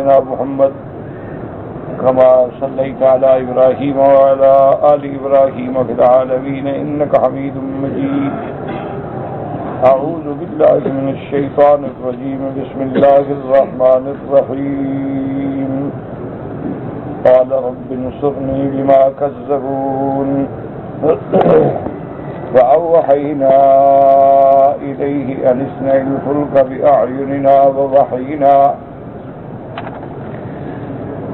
سيدنا محمد كما صليت على إبراهيم وعلى آل إبراهيم في العالمين إنك حميد مجيد. أعوذ بالله من الشيطان الرجيم. بسم الله الرحمن الرحيم. قال رب انصرني بما كذبون فأوحينا إليه أن اصنع الفلك بأعيننا ووحينا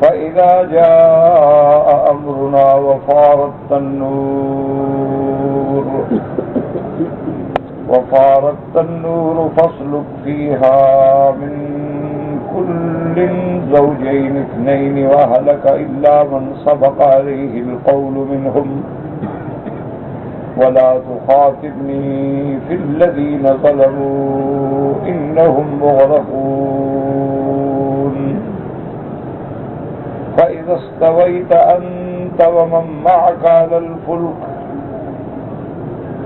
فإذا جاء أمرنا وفارت النور فاسلك فيها من كل زوجين اثنين وأهلك إلا من سبق عليه القول منهم ولا تخاطبني في الذين ظلموا إنهم مغرقون. فإذا استويت أنت ومن معك على الفلك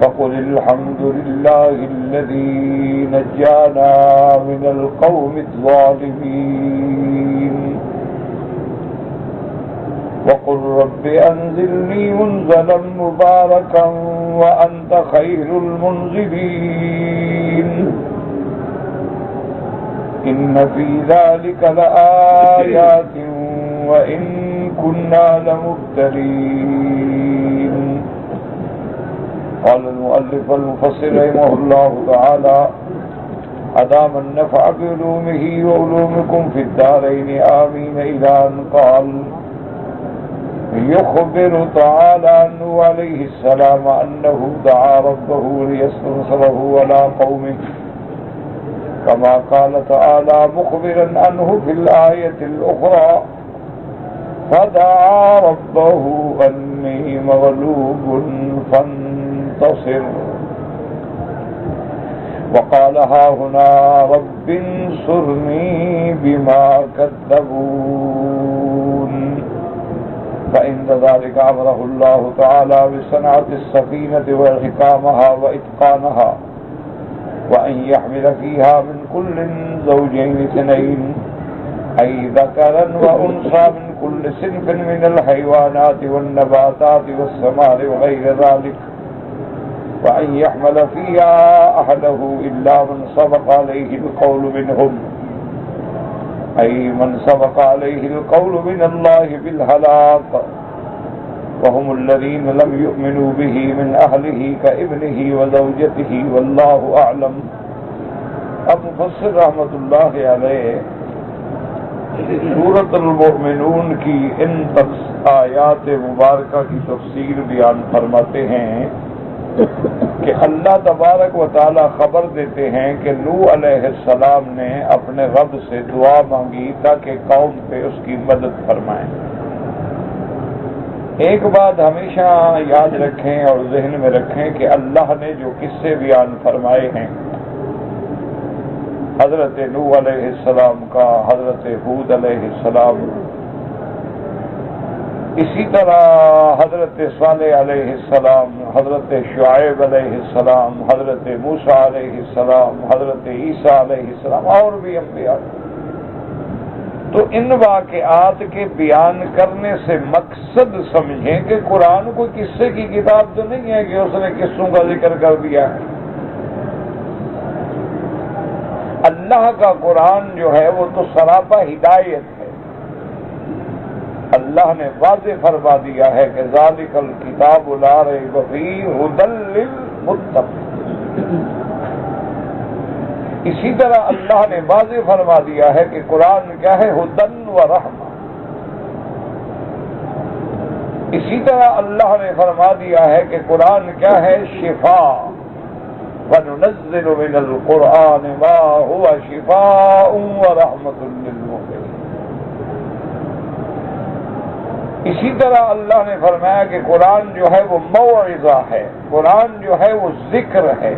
فقل الحمد لله الذي نجانا من القوم الظالمين وقل رب أنزلني منزلا مباركا وأنت خير المنزلين. إن في ذلك لآيات وإن كنا لمبتلين. قال المؤلف المفسر رحمه الله تعالى أدام النفع بعلومه وعلومكم في الدارين آمين. إلى أن قال يخبر تعالى عنه عليه السلام أنه دعا ربه ليستنصره على قومه كما قال تعالى مخبرا عنه في الآية الأخرى فدعا ربه أني مغلوب فانتصر. وقال ها هنا رب انصرني بما كذبون. فإن ذلك أمره الله تعالى بصنعة السفينة وإحكامها وإتقانها وأن يحمل فيها من كل زوجين اثنين أي ذكرا وأنثى من كل صنف من الحيوانات والنباتات والثمار وغير ذلك وأن يحمل فيها أحده إلا من سبق عليه القول منهم أي من سبق عليه القول من الله بالهلاك وهم الذين لم يؤمنوا به من أهله كابنه وزوجته والله أعلم. اب مفسر رحمت اللہ علیہ سورۃ المؤمنون کی ان آیات مبارکہ کی تفسیر بیان فرماتے ہیں کہ اللہ تبارک و تعالی خبر دیتے ہیں کہ نوح علیہ السلام نے اپنے رب سے دعا مانگی تاکہ قوم پہ اس کی مدد فرمائیں. ایک بات ہمیشہ یاد رکھیں اور ذہن میں رکھیں کہ اللہ نے جو قصے بیان فرمائے ہیں حضرت نوح علیہ السلام کا، حضرت ہود علیہ السلام، اسی طرح حضرت صالح علیہ السلام، حضرت شعیب علیہ السلام، حضرت موسیٰ علیہ السلام، حضرت عیسیٰ علیہ السلام اور بھی انبیاء. تو ان واقعات کے بیان کرنے سے مقصد سمجھیں کہ قرآن کوئی قصے کی کتاب تو نہیں ہے کہ اس نے قصوں کا ذکر کر دیا ہے. اللہ کا قرآن جو ہے وہ تو سراپا ہدایت ہے. اللہ نے واضح فرما دیا ہے کہ ذالک الکتاب لا ریب فیہ ھدی للمتقین. اسی طرح اللہ نے واضح فرما دیا ہے کہ قرآن کیا ہے؟ ھدی و رحمہ. اسی طرح اللہ نے فرما دیا ہے کہ قرآن کیا ہے؟ شفاء. وَنُنَزِّلُ مِنَ الْقُرْآنِ مَا هُوَ شِفَاءٌ وَرَحْمَةٌ لِّلْمُؤْمِنِينَ. اسی طرح اللہ نے فرمایا کہ قرآن جو ہے وہ موعظہ ہے، قرآن جو ہے وہ ذکر ہے.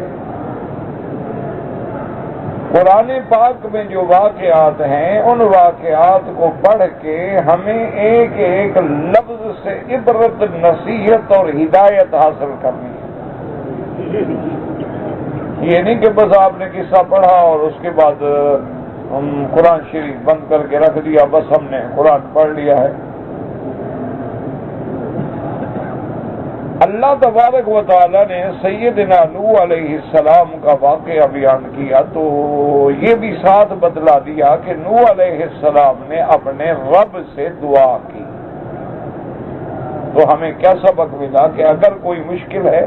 قرآن پاک میں جو واقعات ہیں ان واقعات کو پڑھ کے ہمیں ایک ایک لفظ سے عبرت، نصیحت اور ہدایت حاصل کرنی ہے. یہ نہیں کہ بس آپ نے قصہ پڑھا اور اس کے بعد قرآن شریف بند کر کے رکھ دیا، بس ہم نے قرآن پڑھ لیا ہے۔ اللہ تبارک و تعالی نے سیدنا نوح علیہ السلام کا واقعہ بیان کیا تو یہ بھی ساتھ بتلا دیا کہ نوح علیہ السلام نے اپنے رب سے دعا کی۔ تو ہمیں کیا سبق ملا کہ اگر کوئی مشکل ہے،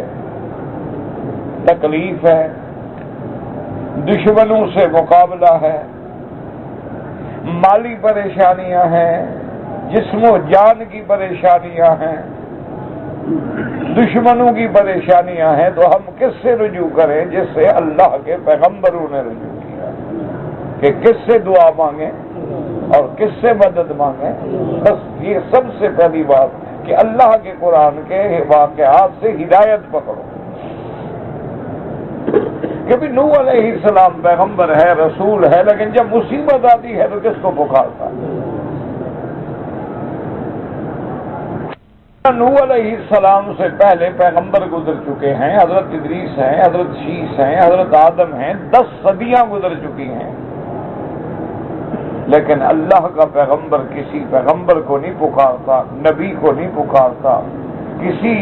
تکلیف ہے، دشمنوں سے مقابلہ ہے، مالی پریشانیاں ہیں، جسم و جان کی پریشانیاں ہیں، دشمنوں کی پریشانیاں ہیں، تو ہم کس سے رجوع کریں؟ جس سے اللہ کے پیغمبروں نے رجوع کیا کہ کس سے دعا مانگیں اور کس سے مدد مانگیں۔ بس یہ سب سے پہلی بات کہ اللہ کے قرآن کے واقعات سے ہدایت پکڑو کہ بھی نوح علیہ السلام پیغمبر ہے، رسول ہے، لیکن جب مصیبت آتی ہے تو کس کو پکارتا ہے؟ نوح علیہ السلام سے پہلے پیغمبر گزر چکے ہیں، حضرت ادریس ہیں، حضرت شیس ہیں، حضرت آدم ہیں، 10 صدیاں گزر چکی ہیں، لیکن اللہ کا پیغمبر کسی پیغمبر کو نہیں پکارتا، نبی کو نہیں پکارتا، کسی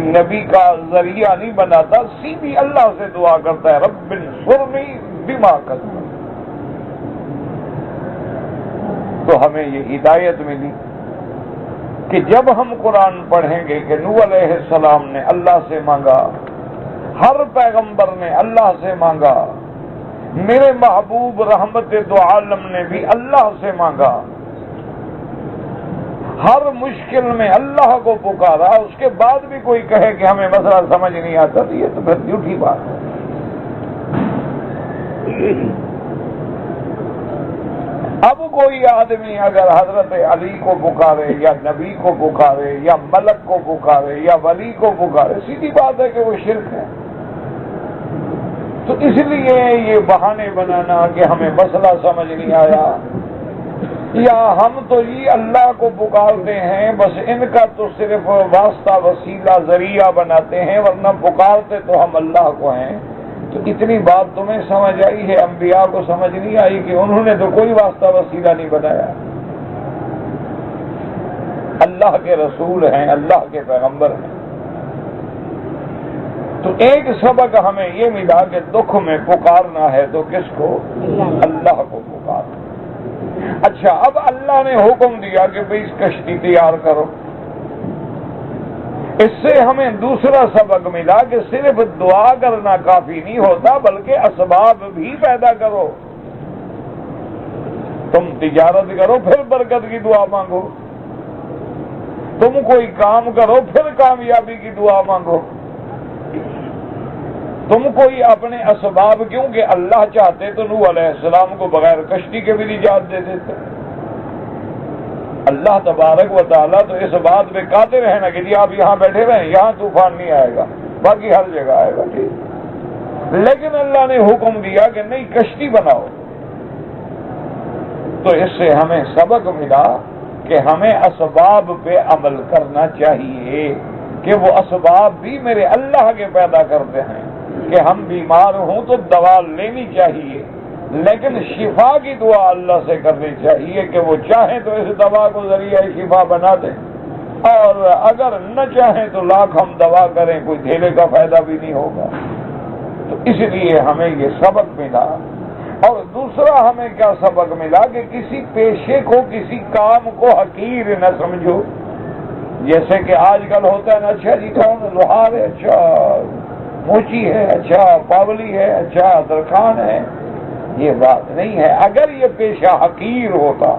نبی کا ذریعہ نہیں بناتا، سیدھی اللہ سے دعا کرتا ہے، رب انصرنی بما کذبون۔ تو ہمیں یہ ہدایت ملی کہ جب ہم قرآن پڑھیں گے کہ نوح علیہ السلام نے اللہ سے مانگا، ہر پیغمبر نے اللہ سے مانگا، میرے محبوب رحمت دو عالم نے بھی اللہ سے مانگا، ہر مشکل میں اللہ کو پکارا، اس کے بعد بھی کوئی کہے کہ ہمیں مسئلہ سمجھ نہیں آتا تو یہ تو پھر جھوٹی بات ہے۔ اب کوئی آدمی اگر حضرت علی کو پکارے یا نبی کو پکارے یا ملک کو پکارے یا ولی کو پکارے، سیدھی بات ہے کہ وہ شرک ہے۔ تو اس لیے یہ بہانے بنانا کہ ہمیں مسئلہ سمجھ نہیں آیا یا ہم تو یہ اللہ کو پکارتے ہیں، بس ان کا تو صرف واسطہ وسیلہ ذریعہ بناتے ہیں، ورنہ پکارتے تو ہم اللہ کو ہیں، تو اتنی بات تمہیں سمجھ آئی ہے، انبیاء کو سمجھ نہیں آئی کہ انہوں نے تو کوئی واسطہ وسیلہ نہیں بنایا، اللہ کے رسول ہیں، اللہ کے پیغمبر ہیں۔ تو ایک سبق ہمیں یہ ملا کہ دکھ میں پکارنا ہے تو کس کو؟ اللہ کو پکارنا۔ اچھا، اب اللہ نے حکم دیا کہ بھئی اس کشتی تیار کرو، اس سے ہمیں دوسرا سبق ملا کہ صرف دعا کرنا کافی نہیں ہوتا، بلکہ اسباب بھی پیدا کرو۔ تم تجارت کرو پھر برکت کی دعا مانگو، تم کوئی کام کرو پھر کامیابی کی دعا مانگو، تم کوئی اپنے اسباب، کیونکہ اللہ چاہتے تو نوح علیہ السلام کو بغیر کشتی کے بھی نجات دے دیتے۔ اللہ تبارک و تعالیٰ تو اس بات پہ قادر ہے نا کہ جی آپ یہاں بیٹھے رہیں، یہاں طوفان نہیں آئے گا، باقی ہر جگہ آئے گا، ٹھیک، لیکن اللہ نے حکم دیا کہ نہیں، کشتی بناؤ۔ تو اس سے ہمیں سبق ملا کہ ہمیں اسباب پہ عمل کرنا چاہیے، کہ وہ اسباب بھی میرے اللہ کے پیدا کرتے ہیں، کہ ہم بیمار ہوں تو دوا لینی چاہیے، لیکن شفا کی دعا اللہ سے کرنی چاہیے کہ وہ چاہیں تو اس دوا کو ذریعہ شفا بنا دیں، اور اگر نہ چاہیں تو لاکھ ہم دوا کریں، کوئی دھیلے کا فائدہ بھی نہیں ہوگا۔ تو اس لیے ہمیں یہ سبق ملا۔ اور دوسرا ہمیں کیا سبق ملا کہ کسی پیشے کو، کسی کام کو حقیر نہ سمجھو، جیسے کہ آج کل ہوتا ہے نا، اچھا جی کون لوہار ہے، اچھا موچی ہے، اچھا پاولی ہے، اچھا درخان ہے، یہ بات نہیں ہے۔ اگر یہ پیشہ حقیر ہوتا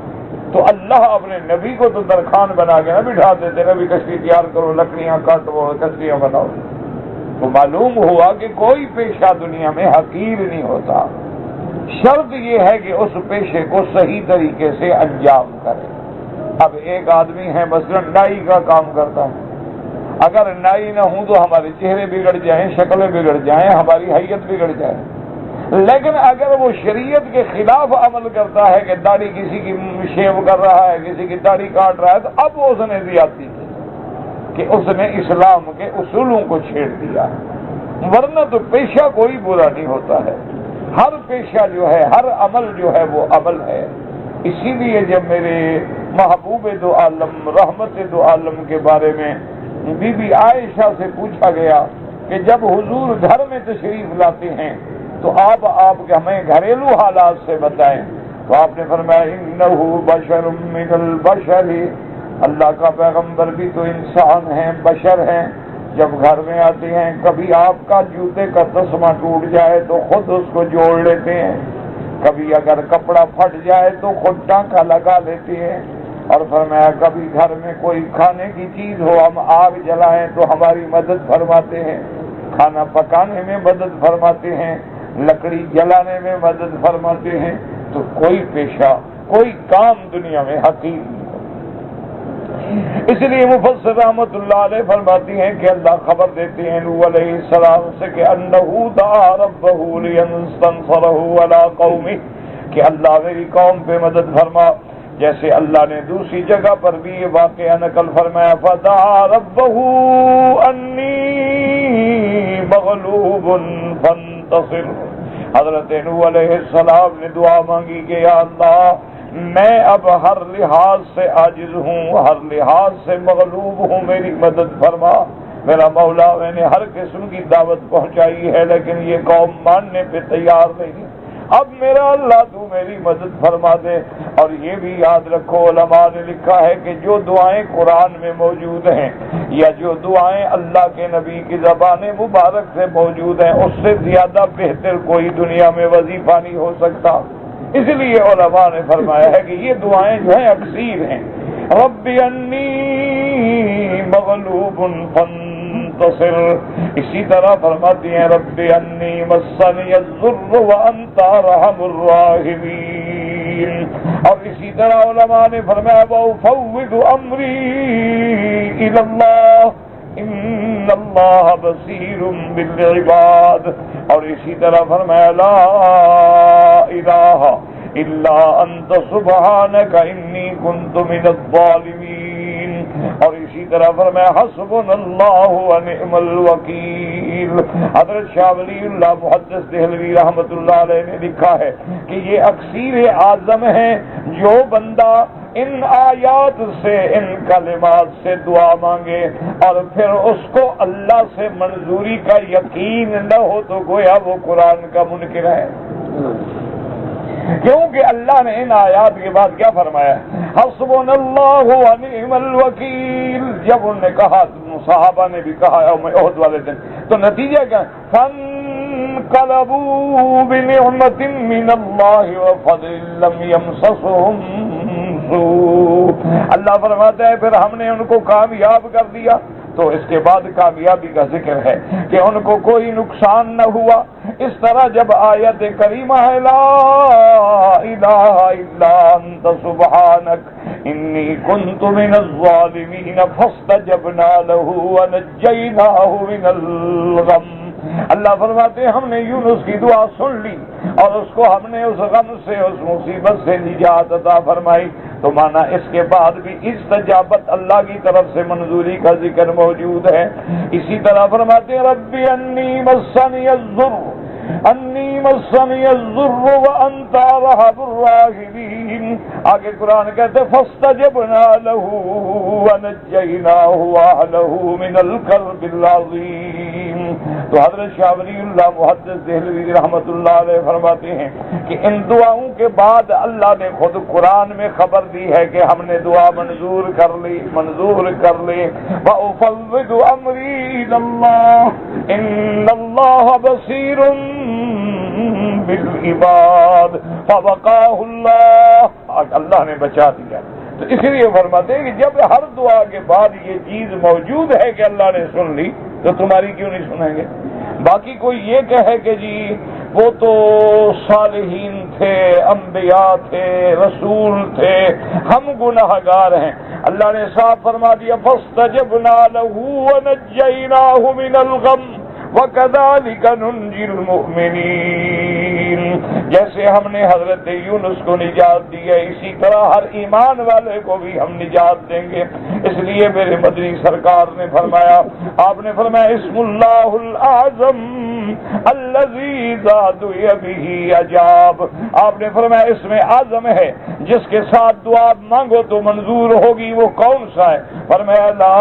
تو اللہ اپنے نبی کو تو درخان بنا کے نہ بٹھا دیتے، نبی کشتی تیار کرو، لکڑیاں کاٹو، کشتیاں بناؤ۔ تو معلوم ہوا کہ کوئی پیشہ دنیا میں حقیر نہیں ہوتا، شرط یہ ہے کہ اس پیشے کو صحیح طریقے سے انجام کرے۔ اب ایک آدمی ہے مثلا نائی کا کام کرتا ہے، اگر نائی نہ ہوں تو ہمارے چہرے بگڑ جائیں، شکلیں بگڑ جائیں، ہماری حیت بگڑ جائے، لیکن اگر وہ شریعت کے خلاف عمل کرتا ہے کہ داڑھی کسی کی شیو کر رہا ہے، کسی کی داڑھی کاٹ رہا ہے، تو اب اس نے زیادتی کی کہ اس نے اسلام کے اصولوں کو چھیڑ دیا، ورنہ تو پیشہ کوئی برا نہیں ہوتا ہے، ہر پیشہ جو ہے، ہر عمل جو ہے وہ عمل ہے۔ اسی لیے جب میرے محبوب دو عالم رحمت دو عالم کے بارے میں بی بی عائشہ سے پوچھا گیا کہ جب حضور گھر میں تشریف لاتے ہیں تو آپ کے ہمیں گھریلو حالات سے بتائیں، تو آپ نے فرمایا انہ بشر من البشر، اللہ کا پیغمبر بھی تو انسان ہیں، بشر ہیں۔ جب گھر میں آتے ہیں کبھی آپ کا جوتے کا تسمہ ٹوٹ جائے تو خود اس کو جوڑ لیتے ہیں، کبھی اگر کپڑا پھٹ جائے تو خود ٹانکا لگا لیتے ہیں، اور فرمایا کبھی گھر میں کوئی کھانے کی چیز ہو ہم آگ جلائیں تو ہماری مدد فرماتے ہیں، کھانا پکانے میں مدد فرماتے ہیں، لکڑی جلانے میں مدد فرماتے ہیں۔ تو کوئی پیشہ کوئی کام دنیا میں حقیر نہیں۔ اس لیے مفسر رحمت اللہ علیہ فرماتی ہیں کہ اللہ خبر دیتے ہیں نوح علیہ السلام سے کہ انہ دعا ربہ لیستنصرہ علی قومہ، کہ اللہ میری قوم پہ مدد فرما۔ جیسے اللہ نے دوسری جگہ پر بھی یہ واقعہ نقل فرمایا فدعا ربہ انی مغلوب فانتصر، حضرت نوح علیہ السلام نے دعا مانگی کہ یا اللہ میں اب ہر لحاظ سے عاجز ہوں، ہر لحاظ سے مغلوب ہوں، میری مدد فرما۔ میرا مولا میں نے ہر قسم کی دعوت پہنچائی ہے لیکن یہ قوم ماننے پہ تیار نہیں، اب میرا اللہ تو میری مدد فرما دے۔ اور یہ بھی یاد رکھو علماء نے لکھا ہے کہ جو دعائیں قرآن میں موجود ہیں یا جو دعائیں اللہ کے نبی کی زبان مبارک سے موجود ہیں اس سے زیادہ بہتر کوئی دنیا میں وظیفہ نہیں ہو سکتا۔ اس لیے علماء نے فرمایا ہے کہ یہ دعائیں جو ہیں اکثیر ہیں، رب انی مغلوب فانتصر، اسی طرح فرماتی ہیں رب انی مسنی الضر وانت ارحم الراحمین، اور اسی طرح علماء نے فرمایا وافوض امری الی اللہ ان اللہ بصیر بالعباد، اور اسی طرح فرمایا لا الہ الا انت سبحانک انی کنت من الظالمین، اور اسی طرح فرمایا حسبنا اللہ ونعم الوکیل۔ حضرت شاہ ولی اللہ محدث دہلوی رحمت اللہ علیہ نے لکھا ہے کہ یہ اکثیر اعظم ہے، جو بندہ ان آیات سے ان کلمات سے دعا مانگے اور پھر اس کو اللہ سے منظوری کا یقین نہ ہو تو گویا وہ قرآن کا منکر ہے، کیونکہ اللہ نے ان آیات کے بعد کیا فرمایا حسبنا اللہ ونعم الوکیل۔ جب انہوں نے کہا صحابہ نے بھی کہا یوم احد والے دن تو نتیجہ کیا فانقلبوا بنعمت من اللہ وفضل لم یمسسهم اللہ فرماتا ہے پھر ہم نے ان کو کامیاب کر دیا۔ تو اس کے بعد کامیابی کا ذکر ہے کہ ان کو کوئی نقصان نہ ہوا۔ اس طرح جب آیت کریمہ ہے لا الہ الا انت سبحانک انی کنت من الظالمین فاستجبنا له ونجیناہ من الغم، اللہ فرماتے ہیں ہم نے یونس کی دعا سن لی اور اس کو ہم نے اس غم سے اس مصیبت سے نجات عطا فرمائی۔ تو مانا اس کے بعد بھی استجابت اللہ کی طرف سے منظوری کا ذکر موجود ہے۔ اسی طرح فرماتے ہیں رب انی مسنی الضر وانت ارحم الراحمین، آگے قرآن کہتے فاستجبنا له ونجیناہ واہلہ من الکرب العظیم۔ تو حضرت شاہ ولی اللہ محدث دہلوی رحمت اللہ علیہ فرماتے ہیں کہ ان دعاؤں کے بعد اللہ نے خود قرآن میں خبر دی ہے کہ ہم نے دعا منظور کر لی وَأُفَوِّضُ أَمْرِي إِلَى اللَّهِ إِنَّ اللَّهَ بَصِيرٌ بِالْعِبَادِ فَوَقَاهُ اللَّهُ، اللہ نے بچا دیا۔ تو اس لیے فرماتے ہیں کہ جب ہر دعا کے بعد یہ چیز موجود ہے کہ اللہ نے سن لی تو تمہاری کیوں نہیں سنیں گے؟ باقی کوئی یہ کہے کہ جی وہ تو صالحین تھے، انبیاء تھے، رسول تھے، ہم گناہ گار ہیں، اللہ نے صاف فرما دیا فاستجبنا له ونجیناہ من الغم وَكَذَلِكَ نُنْجِي الْمُؤْمِنِينَ، جیسے ہم نے حضرت یونس کو نجات دی ہے اسی طرح ہر ایمان والے کو بھی ہم نجات دیں گے۔ اس لیے میرے مدنی سرکار نے فرمایا، آپ نے فرمایا اسم اللہ الاعظم الذی اذا دعی بہ اجاب، آپ نے فرمایا اس میں اعظم ہے جس کے ساتھ دعا مانگو تو منظور ہوگی، وہ کون سا ہے؟ فرمایا لا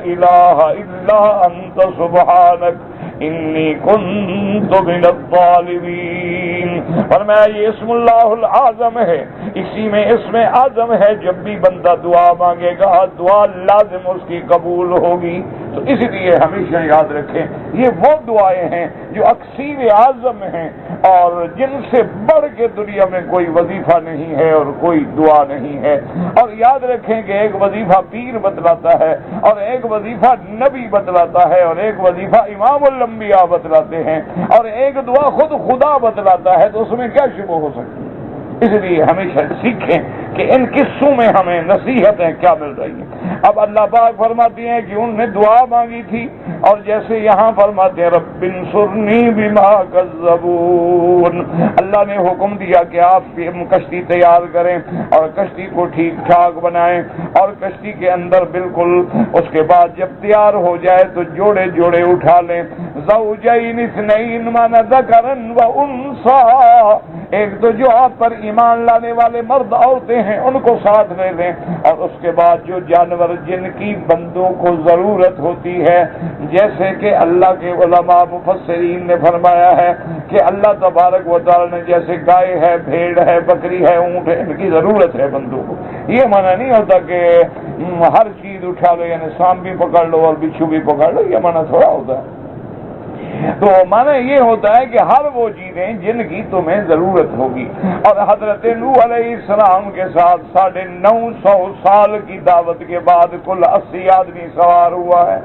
الہ الا انت سبحانک انی کنت من الظالمین۔ فرمایا یہ اسم اللہ العظم ہے، اسی میں اسم اعظم ہے، جب بھی بندہ دعا مانگے گا دعا لازم اس کی قبول ہوگی۔ تو اس لیے ہمیشہ یاد رکھیں یہ وہ دعائیں ہیں جو اکثیر اعظم ہیں اور جن سے بڑھ کے دنیا میں کوئی وظیفہ نہیں ہے اور کوئی دعا نہیں ہے۔ اور یاد رکھیں کہ ایک وظیفہ پیر بتلاتا ہے اور ایک وظیفہ نبی بتلاتا ہے اور ایک وظیفہ امام الانبیاء بتلاتے ہیں اور ایک دعا خود خدا بتلاتا ہے، تو اس میں کیا شبہ ہو سکتی ہے؟ اس لیے ہمیشہ سیکھیں کہ ان قصوں میں ہمیں نصیحتیں کیا مل رہی ہیں۔ اب اللہ پاک فرماتی ہیں کہ انہوں نے دعا مانگی تھی، اور جیسے یہاں فرماتے ہیں رب انصرنی بما کذبون، اللہ نے حکم دیا کہ آپ کشتی تیار کریں اور کشتی کو ٹھیک ٹھاک بنائیں، اور کشتی کے اندر بالکل اس کے بعد جب تیار ہو جائے تو جوڑے جوڑے اٹھا لیں، زوجین اثنین من ذکر و انثی، ایک تو جو آپ پر ایمان لانے والے مرد عورتیں ہیں ان کو ساتھ لے لیں، اور اس کے بعد جو جانور جن کی بندوں کو ضرورت ہوتی ہے، جیسے کہ اللہ کے علماء مفسرین نے فرمایا ہے کہ اللہ تبارک و تعالی نے جیسے گائے ہے، بھیڑ ہے، بکری ہے، اونٹ ہے، ان کی ضرورت ہے بندوں کو۔ یہ منع نہیں ہوتا کہ ہر چیز اٹھا لو، یعنی سانپ بھی پکڑ لو اور بچھو بھی پکڑ لو، یہ منع تھوڑا ہوتا ہے۔ تو معنی یہ ہوتا ہے کہ ہر وہ چیزیں جن کی تمہیں ضرورت ہوگی۔ اور حضرت نوح علیہ السلام کے ساتھ 950 سال کی دعوت کے بعد کل 80 آدمی سوار ہوا ہے،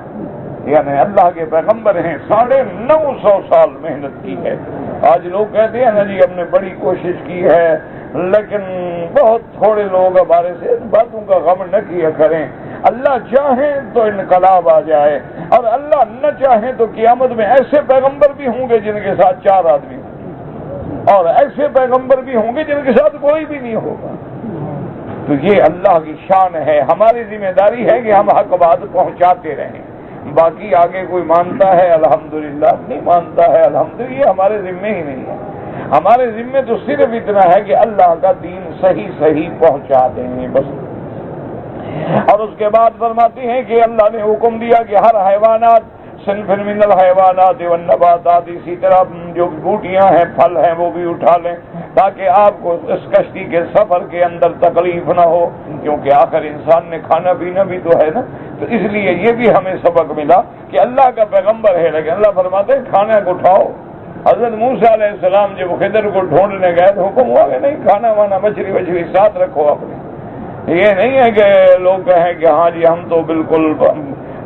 یعنی اللہ کے پیغمبر ہیں، 950 سال محنت کی ہے۔ آج لوگ کہتے ہیں نا جی ہم نے بڑی کوشش کی ہے، لیکن بہت تھوڑے لوگ ہمارے سے ان باتوں کا غم نہ کیا کریں۔ اللہ چاہیں تو انقلاب آ جائے، اور اللہ نہ چاہیں تو قیامت میں ایسے پیغمبر بھی ہوں گے جن کے ساتھ 4 آدمی ہوں گے، اور ایسے پیغمبر بھی ہوں گے جن کے ساتھ کوئی بھی نہیں ہوگا۔ تو یہ اللہ کی شان ہے، ہماری ذمہ داری ہے کہ ہم حق بات پہنچاتے رہیں۔ باقی آگے کوئی مانتا ہے الحمدللہ، نہیں مانتا ہے الحمدللہ، یہ ہمارے ذمے ہی نہیں ہے۔ ہمارے ذمے تو صرف اتنا ہے کہ اللہ کا دین صحیح صحیح پہنچا دیں بس۔ اور اس کے بعد فرماتی ہیں کہ اللہ نے حکم دیا کہ ہر حیوانات صنف من الحیوانات والنباتات، اسی طرح جو بوٹیاں ہیں، پھل ہیں، وہ بھی اٹھا لیں تاکہ آپ کو اس کشتی کے سفر کے اندر تکلیف نہ ہو، کیونکہ آخر انسان نے کھانا پینا بھی تو ہے نا۔ تو اس لیے یہ بھی ہمیں سبق ملا کہ اللہ کا پیغمبر ہے لیکن اللہ فرماتے ہیں کھانا کو اٹھاؤ۔ حضرت موسیٰ علیہ السلام جب خضر کو ڈھونڈنے گئے تو حکم ہوا کہ نہیں، کھانا وانا مچھلی وچھلی ساتھ رکھو اپنے۔ یہ نہیں ہے کہ لوگ کہیں کہ ہاں جی ہم تو بالکل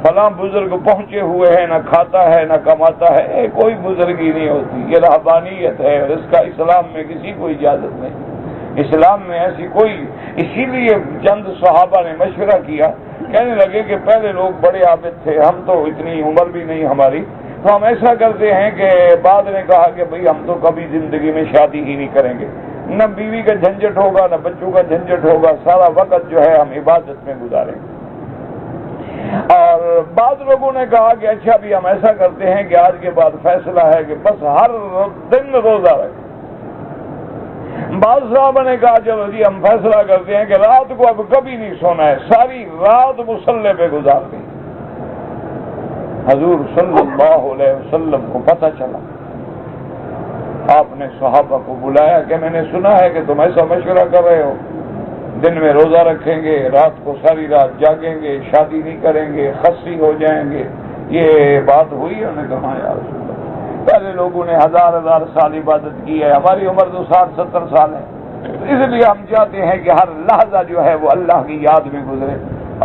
فلاں بزرگ پہنچے ہوئے ہیں، نہ کھاتا ہے نہ کماتا ہے، کوئی بزرگی نہیں ہوتی، یہ رہبانیت ہے اور اس کا اسلام میں کسی کو اجازت نہیں، اسلام میں ایسی کوئی۔ اسی لیے چند صحابہ نے مشورہ کیا، کہنے لگے کہ پہلے لوگ بڑے عابد تھے، ہم تو اتنی عمر بھی نہیں ہماری، تو ہم ایسا کرتے ہیں کہ بعد نے کہا کہ بھئی ہم تو کبھی زندگی میں شادی ہی نہیں کریں گے، نہ بیوی کا جھنجٹ ہوگا نہ بچوں کا جھنجٹ ہوگا، سارا وقت جو ہے ہم عبادت میں گزاریں گے۔ اور بعض لوگوں نے کہا کہ اچھا بھی ہم ایسا کرتے ہیں کہ آج کے بعد فیصلہ ہے کہ بس ہر دن روزہ رکھیں۔ بعض صاحب نے کہا چلو جی ہم فیصلہ کرتے ہیں کہ رات کو اب کبھی نہیں سونا ہے، ساری رات مصلے پہ گزار دیں۔ حضور صلی اللہ علیہ وسلم کو پتہ چلا، آپ نے صحابہ کو بلایا کہ میں نے سنا ہے کہ تم ایسا مشورہ کر رہے ہو، دن میں روزہ رکھیں گے، رات کو ساری رات جاگیں گے، شادی نہیں کریں گے، خصی ہو جائیں گے، یہ بات ہوئی؟ انہوں نے کہا یا رسول اللہ، پہلے لوگوں نے 1000 سال عبادت کی ہے، ہماری عمر تو 60-70 سال ہے، اس لیے ہم چاہتے ہیں کہ ہر لحظہ جو ہے وہ اللہ کی یاد میں گزرے۔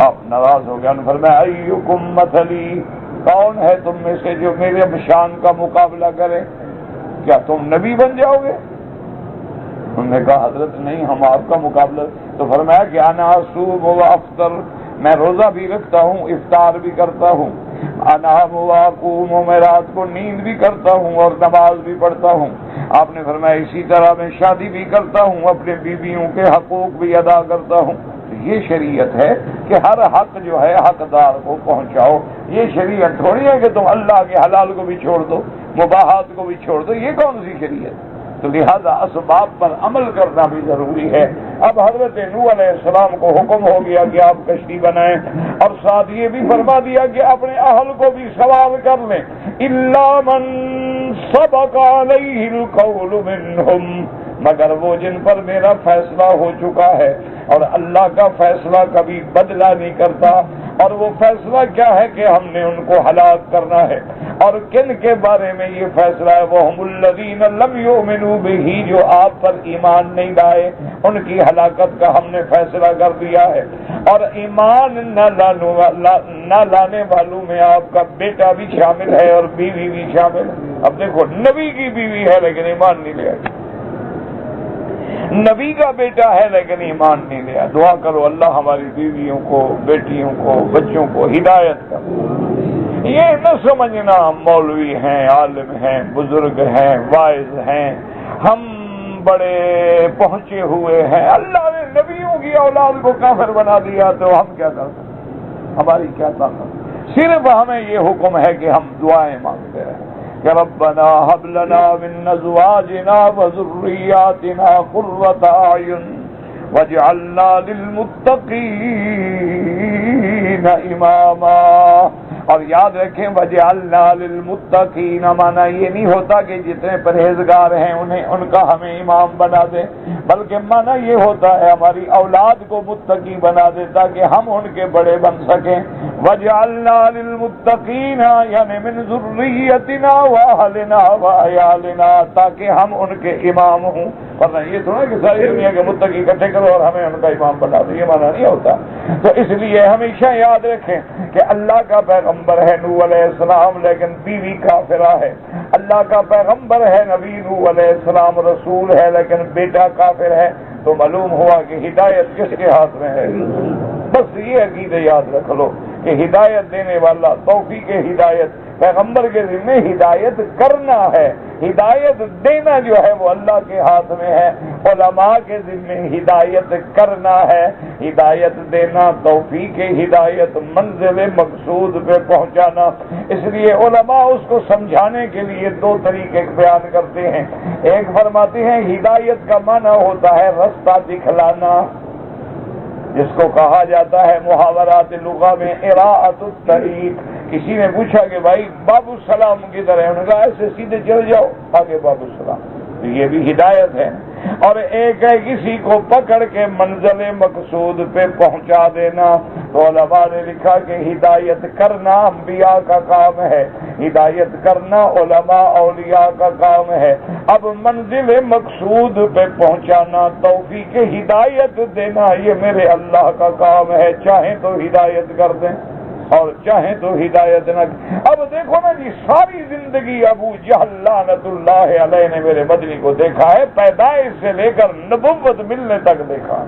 آپ ناراض ہو گئے، انہوں نے فرمایا ایکم مثلی، کون ہے تم میں سے جو میرے شان کا مقابلہ کرے؟ کیا تم نبی بن جاؤ گے؟ انہوں نے کہا حضرت نہیں، ہم آپ کا مقابلہ۔ تو فرمایا کہ انا اصوم و افطر، میں روزہ بھی رکھتا ہوں، افطار بھی کرتا ہوں، انام و اقوم، میں رات کو نیند بھی کرتا ہوں اور نماز بھی پڑھتا ہوں۔ آپ نے فرمایا اسی طرح میں شادی بھی کرتا ہوں، اپنے بیویوں کے حقوق بھی ادا کرتا ہوں۔ یہ شریعت ہے کہ ہر حق جو ہے حقدار کو پہنچاؤ. یہ شریعت تھوڑی ہے کہ تم اللہ کے حلال کو بھی چھوڑ دو، مباحات کو بھی چھوڑ دو. یہ کون سی شریعت؟ تو لہذا اسباب پر عمل کرنا بھی ضروری ہے. اب حضرت نوح علیہ السلام کو حکم ہو گیا کہ آپ کشتی بنائیں، اور ساتھ یہ بھی فرما دیا کہ اپنے اہل کو بھی سوار کر لیں. الا من سبق علیہ القول منہم، مگر وہ جن پر میرا فیصلہ ہو چکا ہے. اور اللہ کا فیصلہ کبھی بدلہ نہیں کرتا. اور وہ فیصلہ کیا ہے کہ ہم نے ان کو ہلاک کرنا ہے. اور کن کے بارے میں یہ فیصلہ ہے؟ وَهُمُ الَّذِينَ لَمْ يُؤْمِنُوا بِهِ، جو آپ پر ایمان نہیں لائے ان کی ہلاکت کا ہم نے فیصلہ کر دیا ہے. اور ایمان نہ لانے والوں میں آپ کا بیٹا بھی شامل ہے اور بیوی بھی شامل ہے. اب دیکھو، نبی کی بیوی ہے لیکن ایمان نہیں لیا، نبی کا بیٹا ہے لیکن ایمان نہیں لیا. دعا کرو اللہ ہماری بیویوں کو، بیٹیوں کو، بچوں کو ہدایت کر. یہ نہ سمجھنا مولوی ہیں، عالم ہیں، بزرگ ہیں، واعظ ہیں، ہم بڑے پہنچے ہوئے ہیں. اللہ نے نبیوں کی اولاد کو کافر بنا دیا تو ہم کیا کر سکتے؟ ہماری کیا طاقت؟ صرف ہمیں یہ حکم ہے کہ ہم دعائیں مانگتے رہیں کہ ربنا هب لنا من ازواجنا وذرياتنا قرة اعين واجعلنا للمتقين اماما. اور یاد رکھیں وجعلنا للمتقین، مانا یہ نہیں ہوتا کہ جتنے پرہیزگار ہیں انہیں ان کا ہمیں امام بنا دے، بلکہ مانا یہ ہوتا ہے ہماری اولاد کو متقی بنا دے تاکہ ہم ان کے بڑے بن سکیں. وجعلنا للمتقین یعنی من ذریتنا واہلنا وعیالنا، تاکہ ہم ان کے امام ہوں. ورنہ یہ تھوڑا کہ ساری دنیا کے متقی اکٹھے کرو اور ہمیں ان کا امام بنا دو، یہ مانا نہیں ہوتا. تو اس لیے ہمیشہ یاد رکھیں کہ اللہ کا پیغمبر ہے نوح علیہ السلام لیکن بیوی کافرہ ہے. اللہ کا پیغمبر ہے نبی نوح علیہ السلام رسول ہے لیکن بیٹا کافر ہے. تو معلوم ہوا کہ ہدایت کس کے ہاتھ میں ہے؟ بس یہ عقیدہ یاد رکھ لو کہ ہدایت دینے والا، توفیق ہدایت پیغمبر کے ذمہ ہدایت کرنا ہے، ہدایت دینا جو ہے وہ اللہ کے ہاتھ میں ہے. علماء کے ذمہ ہدایت کرنا ہے، ہدایت دینا، توفیق ہدایت، منزل مقصود پہ پہنچانا. اس لیے علماء اس کو سمجھانے کے لیے دو طریقے بیان کرتے ہیں. ایک فرماتے ہیں ہدایت کا معنی ہوتا ہے رستہ دکھلانا، جس کو کہا جاتا ہے محاورات لغہ میں اراءۃ الطریق. کسی نے پوچھا کہ بھائی باب السلام کدھر ہے؟ انہوں نے کہا ایسے سیدھے چل جاؤ آگے باب السلام. تو یہ بھی ہدایت ہے. اور ایک ہے کسی کو پکڑ کے منزل مقصود پہ پہنچا دینا. تو علماء نے لکھا کہ ہدایت کرنا انبیاء کا کام ہے، ہدایت کرنا علماء اولیاء کا کام ہے. اب منزل مقصود پہ پہنچانا، توفیق ہدایت دینا، یہ میرے اللہ کا کام ہے. چاہیں تو ہدایت کر دیں اور چاہیں تو ہدایت نہ. اب دیکھو نا جی، ساری زندگی ابو جہل لعنت اللہ علیہ نے میرے مدنی کو دیکھا ہے، پیدائش سے لے کر نبوت ملنے تک دیکھا.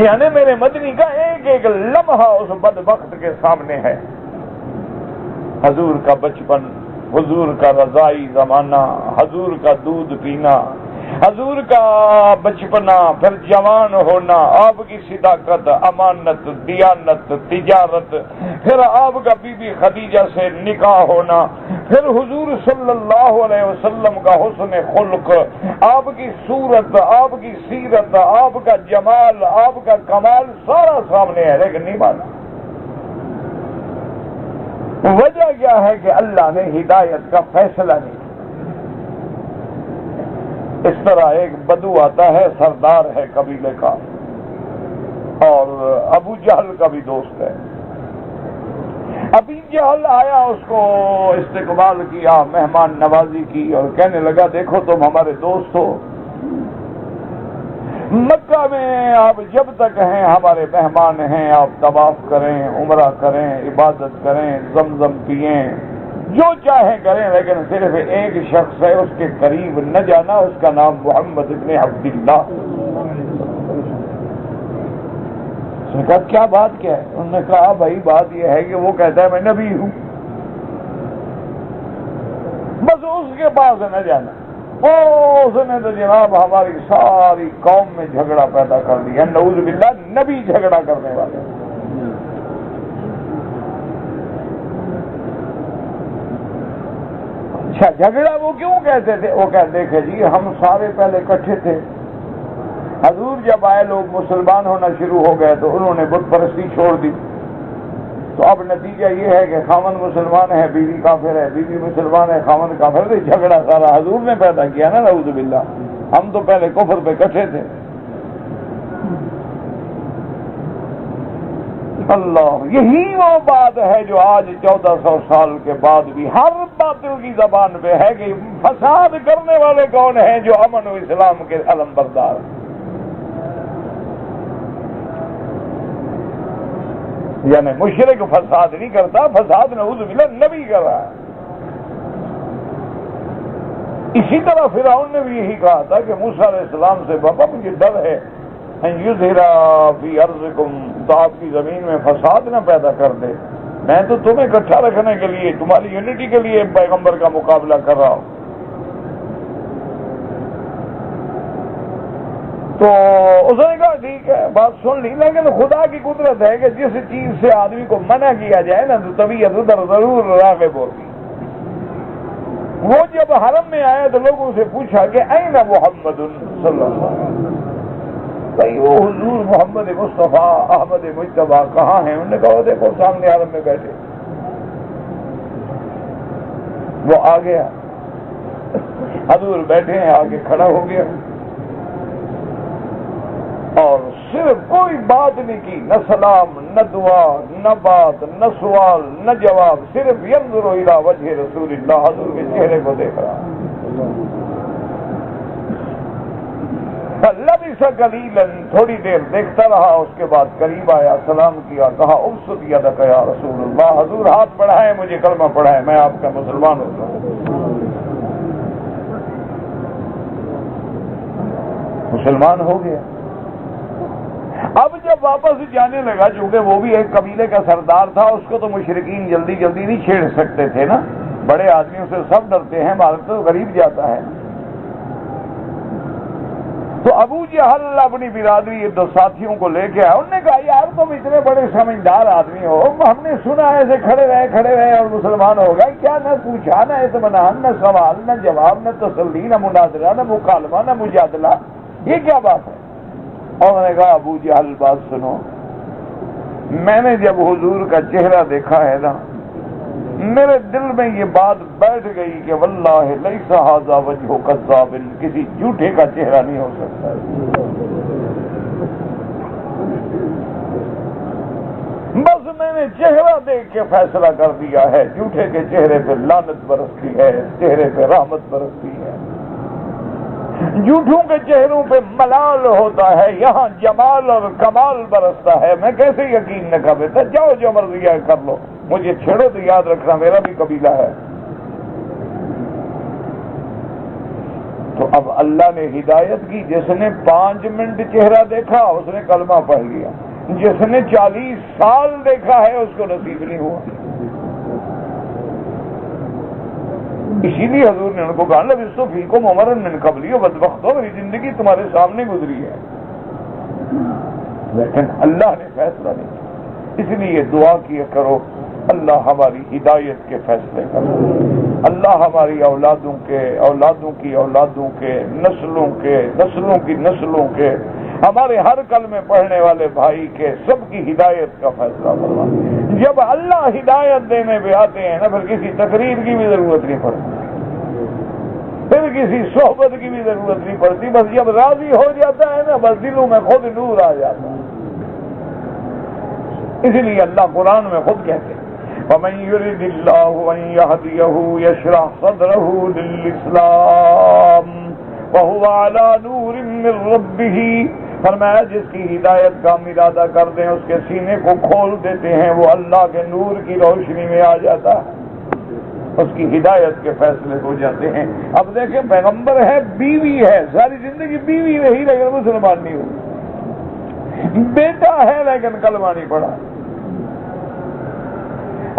یعنی میرے مدنی کا ایک ایک لمحہ اس بدبخت کے سامنے ہے. حضور کا بچپن، حضور کا رضائی زمانہ، حضور کا دودھ پینا، حضور کا بچپنا، پھر جوان ہونا، آپ کی صداقت، امانت، دیانت، تجارت، پھر آپ کا بی بی خدیجہ سے نکاح ہونا، پھر حضور صلی اللہ علیہ وسلم کا حسن خلق، آپ کی صورت، آپ کی سیرت، آپ کا جمال، آپ کا کمال سارا سامنے ہے لیکن نہیں مانا. وجہ کیا ہے کہ اللہ نے ہدایت کا فیصلہ نہیں. اس طرح ایک بدو آتا ہے، سردار ہے قبیلے کا اور ابو جہل کا بھی دوست ہے. ابو جہل آیا، اس کو استقبال کیا، مہمان نوازی کی اور کہنے لگا دیکھو تم ہمارے دوست ہو، مکہ میں آپ جب تک ہیں ہمارے مہمان ہیں، آپ طواف کریں، عمرہ کریں، عبادت کریں، زمزم پئیں، جو چاہیں کریں، لیکن صرف ایک شخص ہے اس کے قریب نہ جانا، اس کا نام محمد ابن عبداللہ. اس نے کہا کیا بات کیا ہے؟ انہوں نے کہا بھائی بات یہ ہے کہ وہ کہتا ہے میں نبی ہوں، بس اس کے پاس نہ جانا. اس نے تو جناب ہماری ساری قوم میں جھگڑا پیدا کر دیا. نعوذ باللہ نبی جھگڑا کرنے والے. اچھا جھگڑا وہ کیوں کہتے تھے؟ وہ کہتے کہ جی ہم سارے پہلے اکٹھے تھے، حضور جب آئے لوگ مسلمان ہونا شروع ہو گئے تو انہوں نے بت پرستی چھوڑ دی. تو اب نتیجہ یہ ہے کہ خاوند مسلمان ہے، بیوی کافر ہے، بیوی مسلمان ہے، خاوند کافر ہے. جھگڑا سارا حضور نے پیدا کیا نا، نعوذ باللہ. ہم تو پہلے کفر پہ اکٹھے تھے. اللہ، یہی وہ بات ہے جو آج 1400 سال کے بعد بھی ہر باطل کی زبان پہ ہے کہ فساد کرنے والے کون ہیں؟ جو امن و اسلام کے علم بردار. یعنی مشرک فساد نہیں کرتا، فساد نعوذ باللہ نبی کر رہا ہے. اسی طرح فرعون نے بھی یہی کہا تھا کہ موسیٰ علیہ السلام سے، بابا مجھے ڈر ہے ان یظہر فی ارضکم، تو آپ کی زمین میں فساد نہ پیدا کر دے. میں تو تمہیں اکٹھا رکھنے کے لیے، تمہاری یونٹی کے لیے پیغمبر کا مقابلہ کر رہا ہوں. تو اس نے کہا ٹھیک ہے، بات سن لی، لیکن خدا کی قدرت ہے کہ جس چیز سے آدمی کو منع کیا جائے نا تو طبیعت ادھر ضرور راغب ہوتی. وہ جب حرم میں آیا تو لوگوں سے پوچھا کہ این محمد صلی اللہ علیہ وسلم، بھائی وہ حضور محمد مصطفیٰ احمد مجتبیٰ کہاں ہیں؟ انہوں نے کہا وہ دیکھو سامنے حرم میں بیٹھے. وہ آ گیا، حضور بیٹھے ہیں، آگے کھڑا ہو گیا اور صرف کوئی بات نہیں کی، نہ سلام، نہ دعا، نہ بات، نہ سوال، نہ جواب، صرف ینظر الی وجہ رسول اللہ، حضور کے چہرے کو دیکھ رہا. لبث قلیلا، تھوڑی دیر دیکھتا رہا، اس کے بعد قریب آیا، سلام کیا، کہا ابسط یدک یا رسول اللہ، حضور ہاتھ بڑھائے، مجھے کلمہ پڑھائے، میں آپ کا مسلمان ہو جاؤں. مسلمان ہو گیا. اب جب واپس جانے لگا، چونکہ وہ بھی ایک قبیلے کا سردار تھا، اس کو تو مشرکین جلدی جلدی نہیں چھیڑ سکتے تھے نا، بڑے آدمیوں سے سب ڈرتے ہیں، مارک تو غریب جاتا ہے. تو ابو جہل اپنی برادری دو ساتھیوں کو لے کے آیا. انہوں نے کہا یار تم اتنے بڑے سمجھدار آدمی ہو، ہم نے سنا ایسے کھڑے رہے اور مسلمان ہو گئے، کیا نہ پوچھا، نہ اطمینان، نہ سوال، نہ جواب، نہ تسلی، نہ مناظرہ، نہ مکالمہ، نہ مجادلہ، یہ کیا بات ہے؟ اور میں نے کہا ابو جہل بات سنو، میں نے جب حضور کا چہرہ دیکھا ہے نا، میرے دل میں یہ بات بیٹھ گئی کہ واللہ لیس ھذا وجہ کذاب، کسی جھوٹے کا چہرہ نہیں ہو سکتا. بس میں نے چہرہ دیکھ کے فیصلہ کر دیا ہے، جھوٹے کے چہرے پہ لعنت برستی ہے، چہرے پہ رحمت برستی ہے. جھوٹوں کے چہروں پہ ملال ہوتا ہے، یہاں جمال اور کمال برستا ہے. میں کیسے یقین نہ کر لیتا؟ جاؤ جو مرضی ہے کر لو، مجھے چھیڑو تو یاد رکھنا میرا بھی قبیلہ ہے. تو اب اللہ نے ہدایت کی، جس نے 5 منٹ چہرہ دیکھا اس نے کلمہ پڑھ لیا، جس نے 40 سال دیکھا ہے اس کو نصیب نہیں ہوا. اسی لیے حضور نے ان کو کہا لبثت فیکم عمرا من قبلی، بدبختو میری زندگی تمہارے سامنے گزری ہے. لیکن اللہ نے فیصلہ نہیں کیا. اس لیے دعا کیا کرو اللہ ہماری ہدایت کے فیصلے کرو، اللہ ہماری اولادوں کے نسلوں کی نسلوں کے ہمارے ہر کلمے پڑھنے والے بھائی کے سب کی ہدایت کا فیصلہ فرما. جب اللہ ہدایت دینے پہ آتے ہیں نا، پھر کسی تقریر کی بھی ضرورت نہیں پڑتی، پھر کسی صحبت کی بھی ضرورت نہیں پڑتی. بس جب راضی ہو جاتا ہے نا، بس دلوں میں خود نور آ جاتا ہے. اسی لیے اللہ قرآن میں خود کہتے ہیں وَمَن يُرِدِ اللَّهُ أَن يَهْدِيَهُ يَشْرَحْ صَدْرَهُ لِلْإِسْلَامِ وَهُوَ عَلَى نُورٍ مِّن رَّبِّهِ، فرمایا جس کی ہدایت کا ہم ارادہ کر دیں اس کے سینے کو کھول دیتے ہیں، وہ اللہ کے نور کی روشنی میں آ جاتا ہے، اس کی ہدایت کے فیصلے ہو جاتے ہیں. اب دیکھیں پیغمبر ہے، بیوی ہے، ساری زندگی بیوی رہی لیکن مسلمان نہیں ہوئی، بیٹا ہے لیکن کلمہ نہیں پڑھا.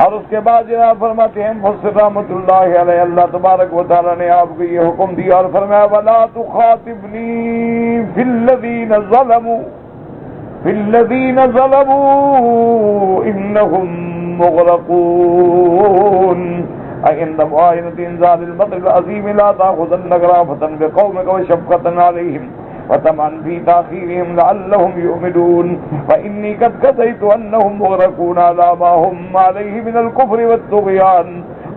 اور اس کے بعد جناب فرماتے ہیں مفسر رحمۃ اللہ علیہ، اللہ تبارک و تعالیٰ نے آپ کو یہ حکم دیا اور فرمایا وَلَا تُخَاطِبْنِي فِي الَّذِينَ ظَلَمُوا إِنَّهُمْ مُغْرَقُونَ عند معاينة إنزال المطر العظيم لا تأخذنك رأفة بقومك وشفقة عليهم وطمعا في تأخيرهم لعلهم يؤمنون فإني قد قضيت أنهم مغرقون على ما هم عليه من الكفر والطغيان۔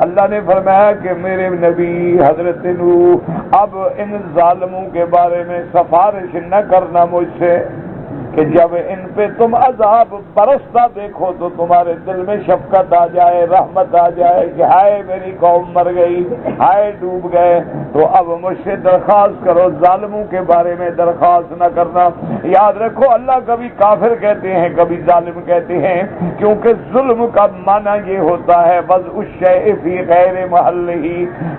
اللہ نے فرمایا کہ میرے نبی حضرت نوح اب ان ظالموں کے بارے میں سفارش نہ کرنا مجھ سے کہ جب ان پہ تم عذاب برستا دیکھو تو تمہارے دل میں شفقت آ جائے، رحمت آ جائے کہ ہائے میری قوم مر گئی، ہائے ڈوب گئے، تو اب مجھ سے درخواست کرو، ظالموں کے بارے میں درخواست نہ کرنا۔ یاد رکھو اللہ کبھی کافر کہتے ہیں کبھی ظالم کہتے ہیں، کیونکہ ظلم کا معنی یہ ہوتا ہے وضع الشیء فی غیر محلہ،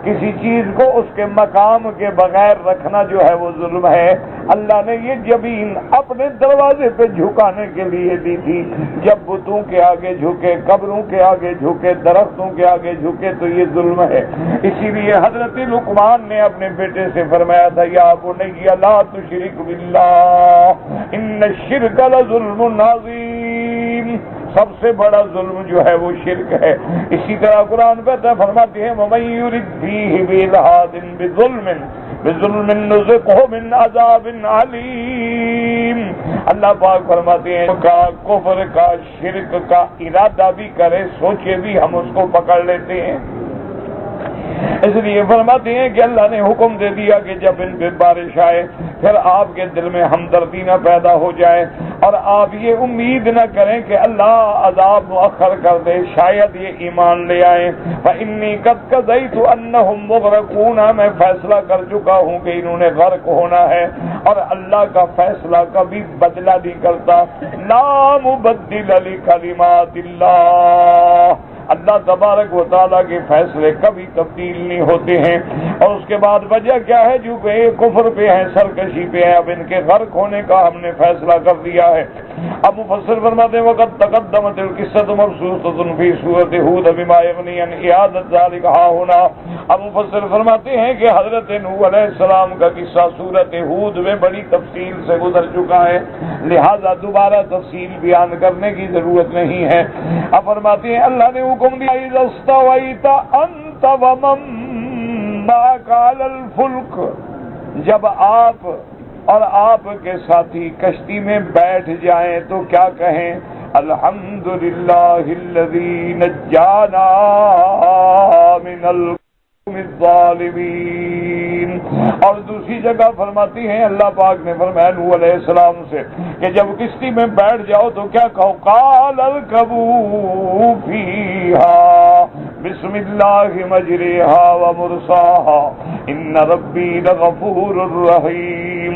کسی چیز کو اس کے مقام کے بغیر رکھنا جو ہے وہ ظلم ہے۔ اللہ نے یہ زمین اپنے دروازے پہ جھکانے کے لیے دی تھی، جب بتوں کے آگے جھکے، قبروں کے آگے جھکے، درختوں کے آگے جھکے تو یہ ظلم ہے۔ اسی لیے حضرت لقمان نے اپنے بیٹے سے فرمایا تھا یا بنی لا تشرک باللہ ان الشرک لظلم عظیم، سب سے بڑا ظلم جو ہے وہ شرک ہے۔ اسی طرح قرآن کہتا ہے فرماتے ہیں وَمَن يُرِدْ فِيهِ بِإِلْحَادٍ بِظُلْمٍ نُذِقْهُ مِنْ عَذَابٍ عَلِيمٍ۔ اللہ پاک فرماتے ہیں کا کفر کا شرک کا ارادہ بھی کرے، سوچے بھی ہم اس کو پکڑ لیتے ہیں۔ اس لیے فرماتے ہیں کہ اللہ نے حکم دے دیا کہ جب ان پہ بارش آئے پھر آپ کے دل میں ہمدردی نہ پیدا ہو جائے اور آپ یہ امید نہ کریں کہ اللہ عذاب مؤخر کر دے، شاید یہ ایمان لے آئیں۔ فَإِنِّي قَدْ قَضَيْتُ أَنَّهُمْ مُغْرَقُونَ، میں فیصلہ کر چکا ہوں کہ انہوں نے غرق ہونا ہے، اور اللہ کا فیصلہ کبھی بدلہ نہیں کرتا۔ لَا مُبَدِّلَ لِكَلِمَاتِ اللَّهِ، اللہ تبارک و تعالیٰ کے فیصلے کبھی تبدیل نہیں ہوتے ہیں۔ اور اس کے بعد وجہ کیا ہے؟ جو کہ کفر پہ ہیں، سرکشی پہ ہیں، اب ان کے غرق ہونے کا ہم نے فیصلہ کر دیا ہے۔ اب مفسر فرماتے ہیں وقت تقدمت القصۃ مبسوطۃ فی سورۃ ہود بما یغنی عن اعادۃ ذلک ہا ہونا۔ اب مفسر فرماتے ہیں کہ حضرت نوح علیہ السلام کا قصہ سورۃ ہود میں بڑی تفصیل سے گزر چکا ہے، لہذا دوبارہ تفصیل بیان کرنے کی ضرورت نہیں ہے۔ اب فرماتے ہیں اللہ نے حکم دیا اذا استویت انت ومن معک علی الفلک، جب آپ اور آپ کے ساتھی کشتی میں بیٹھ جائیں تو کیا کہیں؟ الحمدللہ الذی نجانا من القوم الظالمین۔ اور دوسری جگہ فرماتی ہیں اللہ پاک نے فرمایا نوح علیہ السلام سے کہ جب کشتی میں بیٹھ جاؤ تو کیا کہو؟ قال اركبوا فیہا بسم اللہ مجریہا ومرساہا ان ربی لغفور الرحیم۔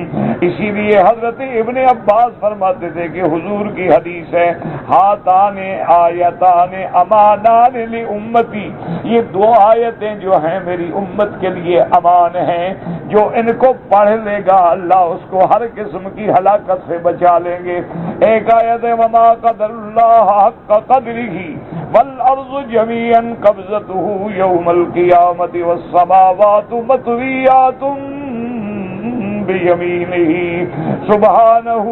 اسی لیے حضرت ابن عباس فرماتے تھے کہ حضور کی حدیث ہے ہاتان آیتان امانان لامتی، یہ دو آیتیں جو ہیں میری امت کے لیے امان ہیں، جو ان کو پڑھ لے گا اللہ اس کو ہر قسم کی ہلاکت سے بچا لیں گے۔ ایک آیت ہے وما قدر اللہ حق قدرہ والارض جميعا قبضته يوم القيامة والسماوات مطويات بيمينه سبحانه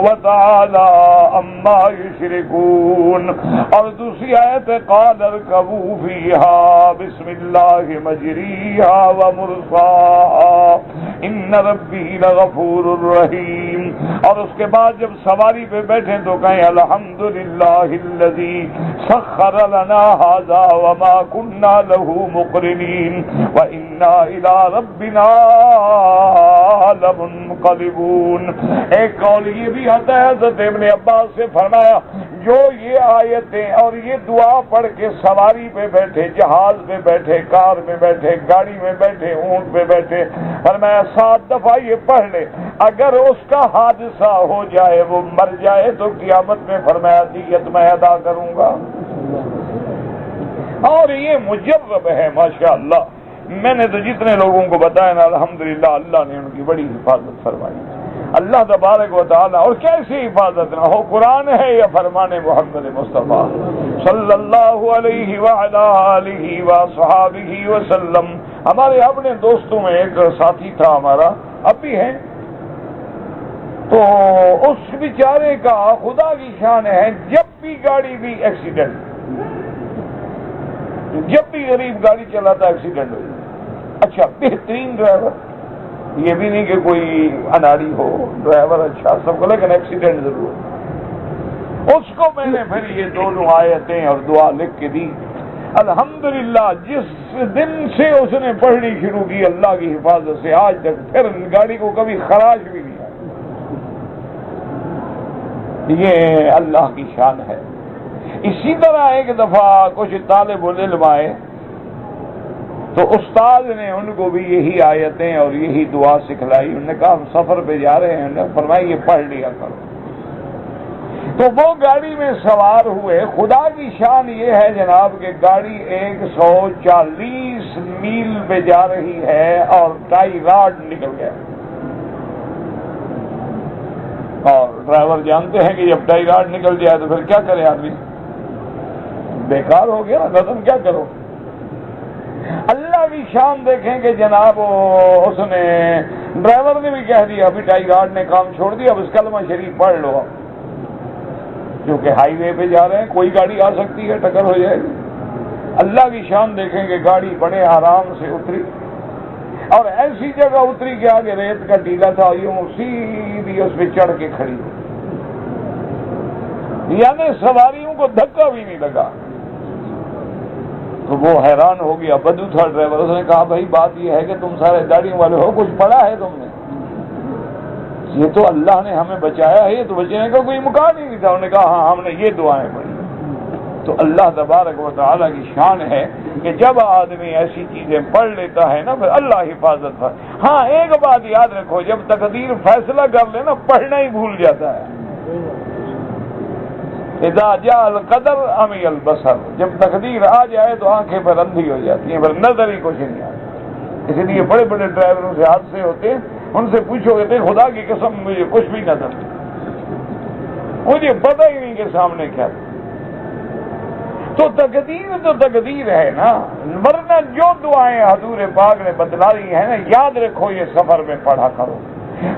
وتعالى عما يشركون۔ اور دوسری آیت قال اركبوا فيها بسم الله مجريها ومرساها ان ربي لغفور رحيم۔ اور اس کے بعد جب سواری پہ بیٹھیں تو کہیں الحمدللہ الذی سخر لنا هذا وما كنا له مقرنين وانا الى ربنا لمنقلبون۔ ایک قول یہ بھی آتا ہے حضرت ابن عباس سے فرمایا جو یہ آیتیں اور یہ دعا پڑھ کے سواری پہ بیٹھے، جہاز پہ بیٹھے، کار میں بیٹھے، گاڑی میں بیٹھے، اونٹ پہ بیٹھے، فرمایا 7 دفعہ یہ پڑھ لے، اگر اس کا حادثہ ہو جائے وہ مر جائے تو قیامت میں فرمایا دیت میں ادا کروں گا۔ اور یہ مجرب ہے ماشاءاللہ، میں نے تو جتنے لوگوں کو بتایا نا الحمدللہ اللہ نے ان کی بڑی حفاظت فرمائی۔ اللہ تبارک و تعالی، اور کیسی حفاظت نہ ہو، قرآن ہے یا فرمان محمد مصطفیٰ صلی اللہ علیہ وعلی آلہ وصحابہ وسلم۔ ہمارے اپنے دوستوں میں ایک ساتھی تھا ہمارا، اب بھی ہے، تو اس بیچارے کا خدا کی شان ہے، جب بھی گاڑی بھی ایکسیڈنٹ، جب بھی غریب گاڑی چلاتا ایکسیڈنٹ ہو جائے۔ اچھا، بہترین ڈرائیور، یہ بھی نہیں کہ کوئی اناڑی ہو ڈرائیور، اچھا سب کو، لیکن ایکسیڈنٹ ضرور۔ اس کو میں نے پھر یہ دونوں آیتیں اور دعا لکھ کے دی۔ الحمدللہ جس دن سے اس نے پڑھنی شروع کی اللہ کی حفاظت سے آج تک پھر گاڑی کو کبھی خراش بھی نہیں آئی۔ یہ اللہ کی شان ہے۔ اسی طرح ایک دفعہ کچھ طالب العلم آئے تو استاد نے ان کو بھی یہی آیتیں اور یہی دعا سکھلائی۔ انہوں نے کہا ہم سفر پہ جا رہے ہیں، فرمایا یہ پڑھ لیا کرو۔ تو وہ گاڑی میں سوار ہوئے۔ خدا کی شان یہ ہے جناب کہ گاڑی 140 میل پہ جا رہی ہے اور ٹائی راڈ نکل گیا، اور ڈرائیور جانتے ہیں کہ جب ٹائی راڈ نکل جائے تو پھر کیا کرے آدمی، بیکار ہو گیا رتن، کیا کرو۔ اللہ کی شان دیکھیں کہ جناب اس نے، ڈرائیور نے بھی کہہ دیا ابھی ٹائی راڈ نے کام چھوڑ دیا، اب اس کلمہ شریف پڑھ لو، کیونکہ ہائی وے پہ جا رہے ہیں، کوئی گاڑی آ سکتی ہے، ٹکر ہو جائے گی۔ اللہ کی شان دیکھیں کہ گاڑی بڑے آرام سے اتری، اور ایسی جگہ اتری کہ آگے ریت کا ٹیلا تھا، یوں سیدھی اس پہ چڑھ کے کھڑی، یعنی سواریوں کو دھکا بھی نہیں لگا۔ تو وہ حیران ہو گیا، بدو تھا ڈرائیور، اس نے کہا بھائی بات یہ ہے کہ تم سارے گاڑیوں والے ہو، کچھ پڑھا ہے تم نے؟ یہ تو اللہ نے ہمیں بچایا ہے، یہ تو بچنے کا کوئی مقام ہی نہیں تھا۔ انہوں نے کہا ہاں ہم نے یہ دعائیں پڑھی۔ تو اللہ تبارک و تعالیٰ کی شان ہے کہ جب آدمی ایسی چیزیں پڑھ لیتا ہے نا پھر اللہ حفاظت ہے۔ ہاں ایک بات یاد رکھو، جب تقدیر فیصلہ کر لے نا پڑھنا ہی بھول جاتا ہے۔ اذا جاء القدر عمی البصر، جب تقدیر آ جائے تو آنکھیں پھر اندھی ہو جاتی ہیں، پھر نظر ہی کچھ نہیں آتی۔ اس لیے بڑے بڑے ڈرائیوروں سے حادثے ہوتے ہیں، ان سے پوچھو گے خدا کی قسم مجھے کچھ بھی نظر نہیں، مجھے پتہ ہی نہیں کہ سامنے کیا تھا۔ تو تقدیر ہے نا، ورنہ جو دعائیں حضور پاک نے بتلائی ہیں نا، یاد رکھو یہ سفر میں پڑھا کرو۔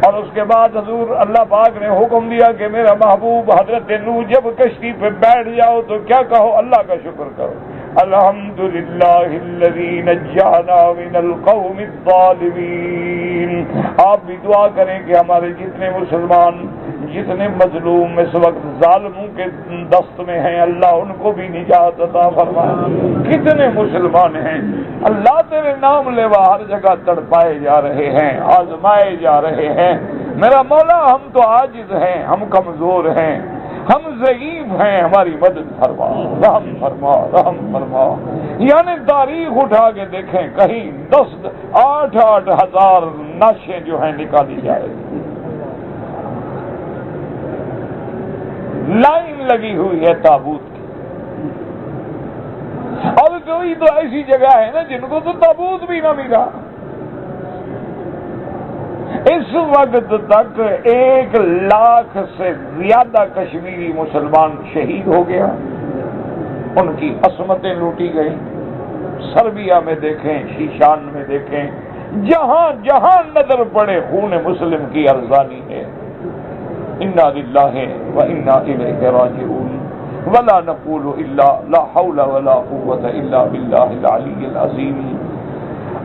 اور اس کے بعد حضور اللہ پاک نے حکم دیا کہ میرا محبوب حضرت نوح جب کشتی پہ بیٹھ جاؤ تو کیا کہو، اللہ کا شکر کرو، الحمدللہ الذی نجانا من القوم الظالمین۔ آپ بھی دعا کریں کہ ہمارے جتنے مسلمان، جتنے مظلوم اس وقت ظالموں کے دست میں ہیں، اللہ ان کو بھی نجات عطا فرما۔ کتنے مسلمان ہیں اللہ تیرے نام لیوا ہر جگہ تڑپائے جا رہے ہیں، آزمائے جا رہے ہیں۔ میرا مولا ہم تو عاجز ہیں، ہم کمزور ہیں، ہم ضعیف ہیں، ہماری مدد فرما، رحم فرما، رحم فرما۔ یعنی تاریخ اٹھا کے دیکھیں، کہیں 8 ہزار نعشیں جو ہیں نکالی جائے، لائن لگی ہوئی ہے تابوت کی، اور کوئی تو ایسی جگہ ہے نا جن کو تو تابوت بھی نہ ملا۔ اس وقت تک 1 لاکھ سے زیادہ کشمیری مسلمان شہید ہو گیا، ان کی عصمتیں لوٹی گئیں۔ سربیا میں دیکھیں، شیشان میں دیکھیں، جہاں جہاں نظر پڑے خون مسلم کی ارزانی ہے۔ انا للہ و انا الیہ راجعون ولا نقول الا لا حول ولا قوة الا باللہ العلی العظیم۔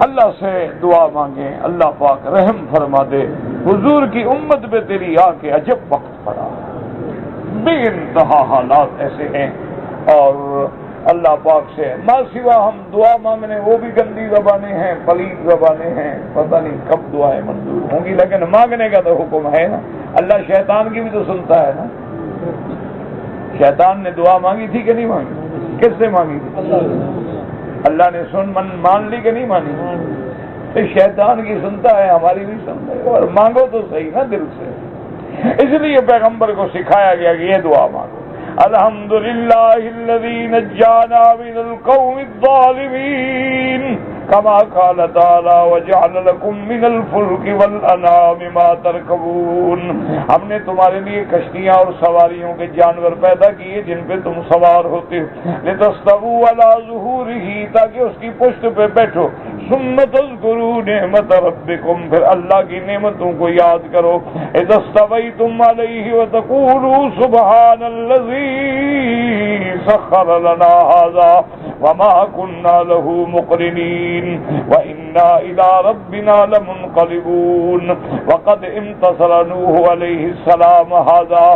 اللہ سے دعا مانگیں، اللہ پاک رحم فرما دے۔ حضور کی امت پہ تیری آ کے عجب وقت پڑا، بے انتہا حالات ایسے ہیں، اور اللہ پاک سے ما سوا ہم دعا مانگنے وہ بھی گندی زبانیں ہیں، پلید زبانیں ہیں، پتہ نہیں کب دعائیں منظور ہوں گی، لیکن مانگنے کا تو حکم ہے نا۔ اللہ شیطان کی بھی تو سنتا ہے نا۔ شیطان نے دعا مانگی تھی کہ نہیں مانگی؟ کس سے مانگی تھی؟ اللہ نے مان لی کہ نہیں مانی؟ تو شیطان کی سنتا ہے، ہماری بھی سنتا ہے، اور مانگو تو صحیح نا دل سے۔ اس لیے پیغمبر کو سکھایا گیا کہ یہ دعا مانگو، الحمدللہ الذی نجانا من القوم الظالمین کما قال تعالی وجعل لکم من الفلک والانعام ما ترکبون، ہم نے تمہارے لیے کشتیاں اور سواریوں کے جانور پیدا کیے جن پہ تم سوار ہوتے ہو، لتستووا علی ظہورہ، تاکہ اس کی پشت پہ بیٹھو، ثم تذکروا نعمت ربکم، پھر اللہ کی نعمتوں کو یاد کرو، اذا استویتم علیہ وتقولوا سبحان الذی سخر لنا ھذا وما كنا له مقرنين وإنا إلى ربنا لمنقلبون وقد امتصل نوح علیہ السلام ھذا،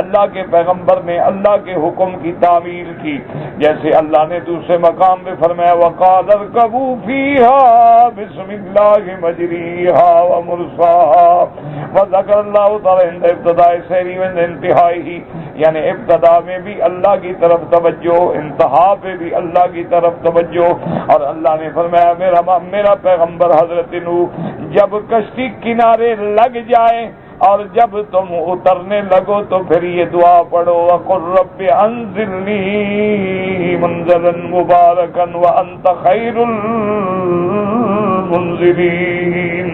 اللہ کے پیغمبر نے اللہ کے حکم کی تعمیل کی، جیسے اللہ نے دوسرے مقام پہ فرمایا وقال اركبوا فيها بسم الله مجريها ومرساها، وذكر اللہ تعالی عند ابتداء سیری و انتہائی، یعنی ابتدا میں بھی اللہ کی طرف توجہ، انتہا پہ بھی اللہ کی طرف توجہ، اور اللہ نے فرمایا میرا پیغمبر حضرت نوح جب کشتی کنارے لگ جائے اور جب تم اترنے لگو تو پھر یہ دعا پڑھو وقل رب انزلنی منزلا مبارکا وانت خیر المنزلین۔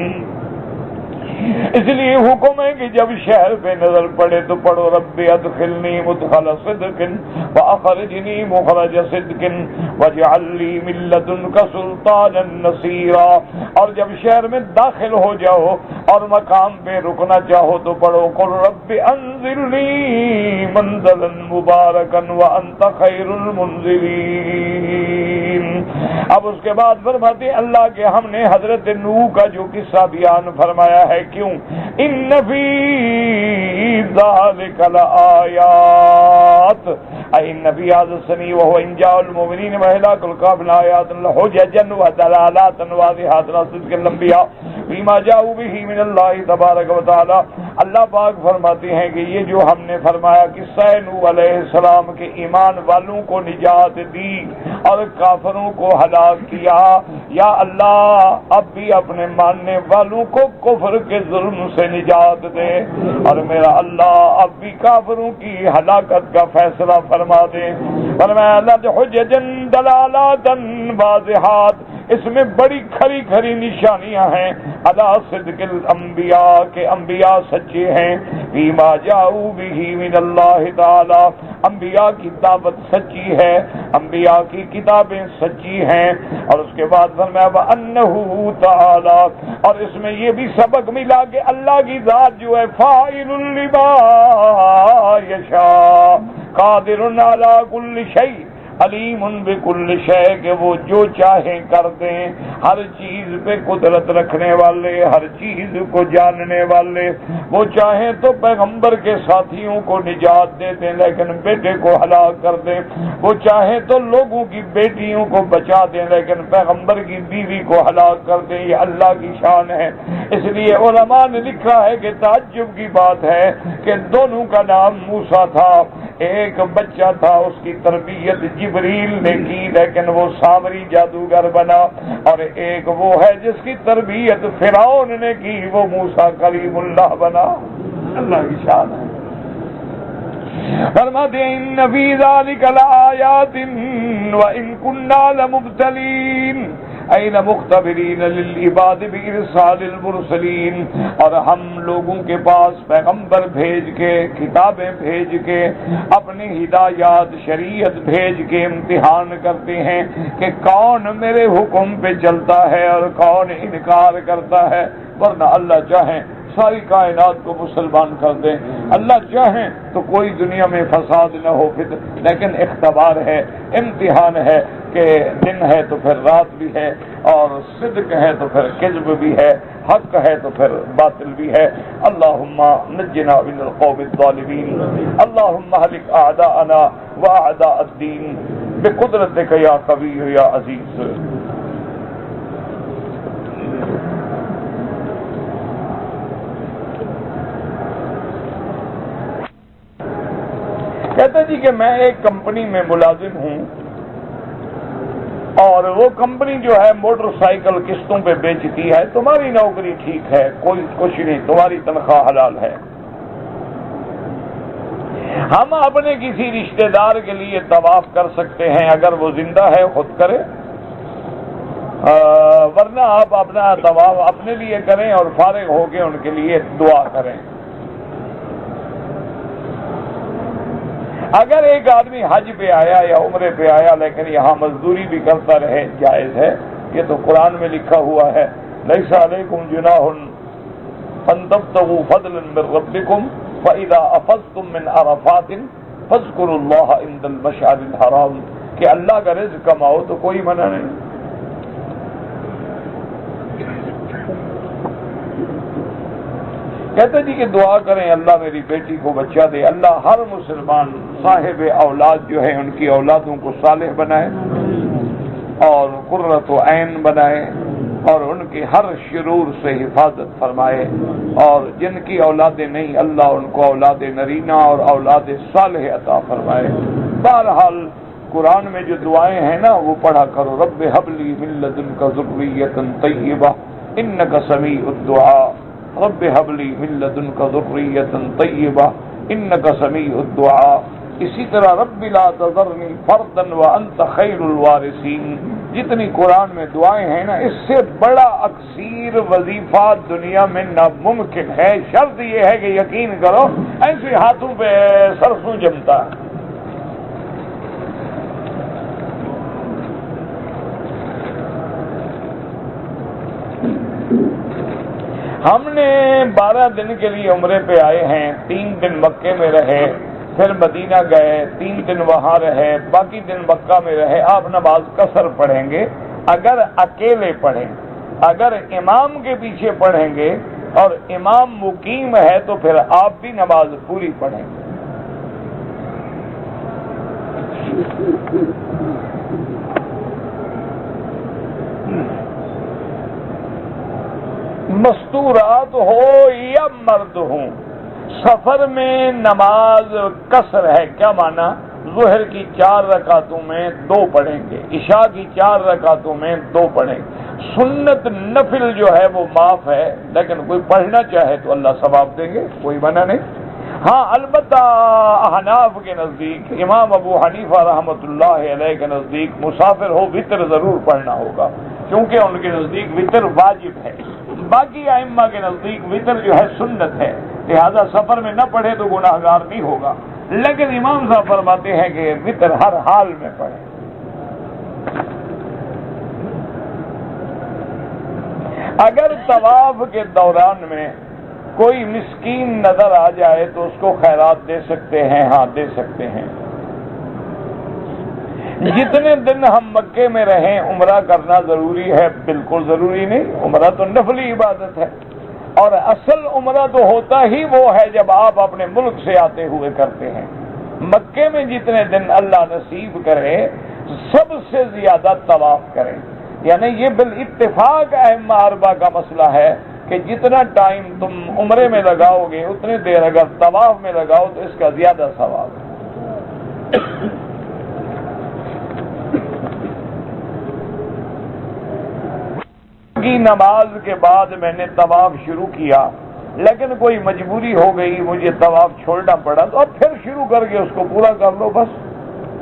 اس لیے حکم ہے کہ جب شہر پہ نظر پڑے تو پڑھو رب ادخلنی مدخل صدق واخرجنی مخرج صدق واجعل لی من لدنک سلطانا نصیرا، اور جب شہر میں داخل ہو جاؤ اور مقام پہ رکنا چاہو تو پڑھو قل رب انزلنی منزلا مبارکا وانت خیر المنزلین۔ اب اس کے بعد فرماتے اللہ کہ ہم نے حضرت نوح کا جو قصہ بیان فرمایا ہے، کیوں؟ ان فی ذلک لآیات، ان فی ھذا السنی وهو انجاء المؤمنین وہلاک الکافرین آیات حججا ودلالات واضحات صدق الانبیاء فیما جاءوا به من اللہ تبارک و تعالی۔ اللہ پاک فرماتے ہیں کہ یہ جو ہم نے فرمایا قصہ نوح علیہ السلام کے ایمان والوں کو نجات دی اور کافروں کو ہلاک کیا، یا اللہ اب بھی اپنے ماننے والوں کو کفر کے ظلم سے نجات دے، اور میرا اللہ اب بھی کافروں کی ہلاکت کا فیصلہ فرما دے۔ فرمایا حججا دلالات واضحات، اس میں بڑی کھری کھری نشانیاں ہیں، علی صدق الانبیاء کے انبیاء سچے ہیں، فیما جاؤ به من اللہ تعالی، انبیاء کی دعوت سچی ہے، انبیاء کی کتابیں سچی ہیں، اور اس کے بعد فرمایا وانہ تعالی، اور اس میں یہ بھی سبق ملا کہ اللہ کی ذات جو ہے فاعل لما یشاء قادر علی کل شیء علیم بکل شیء، کہ وہ جو چاہیں کر دیں، ہر چیز پہ قدرت رکھنے والے، ہر چیز کو جاننے والے، وہ چاہیں تو پیغمبر کے ساتھیوں کو نجات دے دیں لیکن بیٹے کو ہلاک کر دیں، وہ چاہیں تو لوگوں کی بیٹیوں کو بچا دیں لیکن پیغمبر کی بیوی کو ہلاک کر دیں، یہ اللہ کی شان ہے۔ اس لیے علماء نے لکھا ہے کہ تعجب کی بات ہے کہ دونوں کا نام موسیٰ تھا، ایک بچہ تھا اس کی تربیت جبریل نے کی لیکن وہ سامری جادوگر بنا، اور ایک وہ ہے جس کی تربیت فرعون نے کی، وہ موسیٰ کلیم اللہ بنا۔ اللہ کی شان ہے۔ فرماتے ہیں ان فی ذلک لآیات وان کنا لمبتلین اے لمختبرین للعباد بارسال المرسلین، اور ہم لوگوں کے پاس پیغمبر بھیج کے، کتابیں بھیج کے، اپنی ہدایات شریعت بھیج کے امتحان کرتے ہیں کہ کون میرے حکم پہ چلتا ہے اور کون انکار کرتا ہے، ورنہ اللہ چاہیں ساری کائنات کو مسلمان کر دیں، اللہ چاہیں تو کوئی دنیا میں فساد نہ ہو، لیکن اختبار ہے، امتحان ہے کہ دن ہے تو پھر رات بھی ہے، اور صدق ہے تو پھر کذب بھی ہے، حق ہے تو پھر باطل بھی ہے۔ اللہم نجنا من القوم الظالمین، اللہم اہلک اعداءنا واعداء الدین بقدرتک یا قوی یا عزیز۔ کہتا جی کہ میں ایک کمپنی میں ملازم ہوں، اور وہ کمپنی جو ہے موٹر سائیکل قسطوں پہ بیچتی ہے، تمہاری نوکری ٹھیک ہے، کوئی کچھ نہیں، تمہاری تنخواہ حلال ہے، ہم اپنے کسی رشتہ دار کے لیے طواف کر سکتے ہیں، اگر وہ زندہ ہے خود کرے، ورنہ آپ اپنا طواف اپنے لیے کریں اور فارغ ہو کے ان کے لیے دعا کریں۔ اگر ایک آدمی حج پہ آیا یا عمرے پہ آیا لیکن یہاں مزدوری بھی کرتا رہے، جائز ہے، یہ تو قرآن میں لکھا ہوا ہے، لیس علیکم جناح ان تبتغوا فضلا من ربکم فاذا افضتم من عرفات فاذکروا اللہ عند المشعر الحرام، کہ اللہ کا رزق کماؤ تو کوئی منع نہیں۔ کہتے جی کہ دعا کریں اللہ میری بیٹی کو بچہ دے، اللہ ہر مسلمان صاحب اولاد جو ہے ان کی اولادوں کو صالح بنائے اور قرۃ عین بنائے اور ان کی ہر شرور سے حفاظت فرمائے، اور جن کی اولادیں نہیں اللہ ان کو اولاد نرینہ اور اولاد صالح عطا فرمائے۔ بہرحال قرآن میں جو دعائیں ہیں نا وہ پڑھا کرو، رب ہب لی من لدنک ذریۃ طیبہ انک سمیع الدعاء، رب ہب لی من لدنک ذریۃ طیبہ انک سمیع الدعاء۔ اسی طرح رب لا تذرنی فردا وانت خیر الوارثین۔ جتنی قرآن میں دعائیں ہیں نا اس سے بڑا اکثیر وظیفہ دنیا میں ناممکن ہے، شرط یہ ہے کہ یقین کرو ایسے ہاتھوں پہ سرسوں جمتا ہے۔ ہم نے 12 دن کے لیے عمرے پہ آئے ہیں، 3 دن مکے میں رہے، پھر مدینہ گئے، 3 دن وہاں رہے، باقی دن مکہ میں رہے۔ آپ نماز قصر پڑھیں گے اگر اکیلے پڑھیں، اگر امام کے پیچھے پڑھیں گے اور امام مقیم ہے تو پھر آپ بھی نماز پوری پڑھیں گے۔ مستورات ہو یا مرد ہوں، سفر میں نماز قصر ہے۔ کیا معنی؟ ظہر کی 4 رکعتوں میں 2 پڑھیں گے، عشاء کی 4 رکعتوں میں 2 پڑھیں گے۔ سنت نفل جو ہے وہ معاف ہے، لیکن کوئی پڑھنا چاہے تو اللہ ثواب دیں گے، کوئی منع نہیں۔ ہاں البتہ احناف کے نزدیک، امام ابو حنیفہ رحمۃ اللہ علیہ کے نزدیک مسافر ہو وتر ضرور پڑھنا ہوگا، کیونکہ ان کے نزدیک وتر واجب ہے۔ باقی ائمہ کے نزدیک وتر جو ہے سنت ہے، لہذا سفر میں نہ پڑھے تو گناہگار نہیں ہوگا، لیکن امام صاحب فرماتے ہیں کہ وتر ہر حال میں پڑھے۔ اگر طواف کے دوران میں کوئی مسکین نظر آ جائے تو اس کو خیرات دے سکتے ہیں، ہاں دے سکتے ہیں۔ جتنے دن ہم مکے میں رہیں عمرہ کرنا ضروری ہے؟ بالکل ضروری نہیں، عمرہ تو نفلی عبادت ہے، اور اصل عمرہ تو ہوتا ہی وہ ہے جب آپ اپنے ملک سے آتے ہوئے کرتے ہیں۔ مکے میں جتنے دن اللہ نصیب کرے سب سے زیادہ طواف کریں، یعنی یہ بالاتفاق ائمہ اربعہ کا مسئلہ ہے کہ جتنا ٹائم تم عمرے میں لگاؤ گے اتنے دیر اگر طواف میں لگاؤ تو اس کا زیادہ ثواب ہے۔ کی نماز کے بعد میں نے طواف شروع کیا، لیکن کوئی مجبوری ہو گئی، مجھے طواف چھوڑنا پڑا، تو اب پھر شروع کر کے اس کو پورا کر لو، بس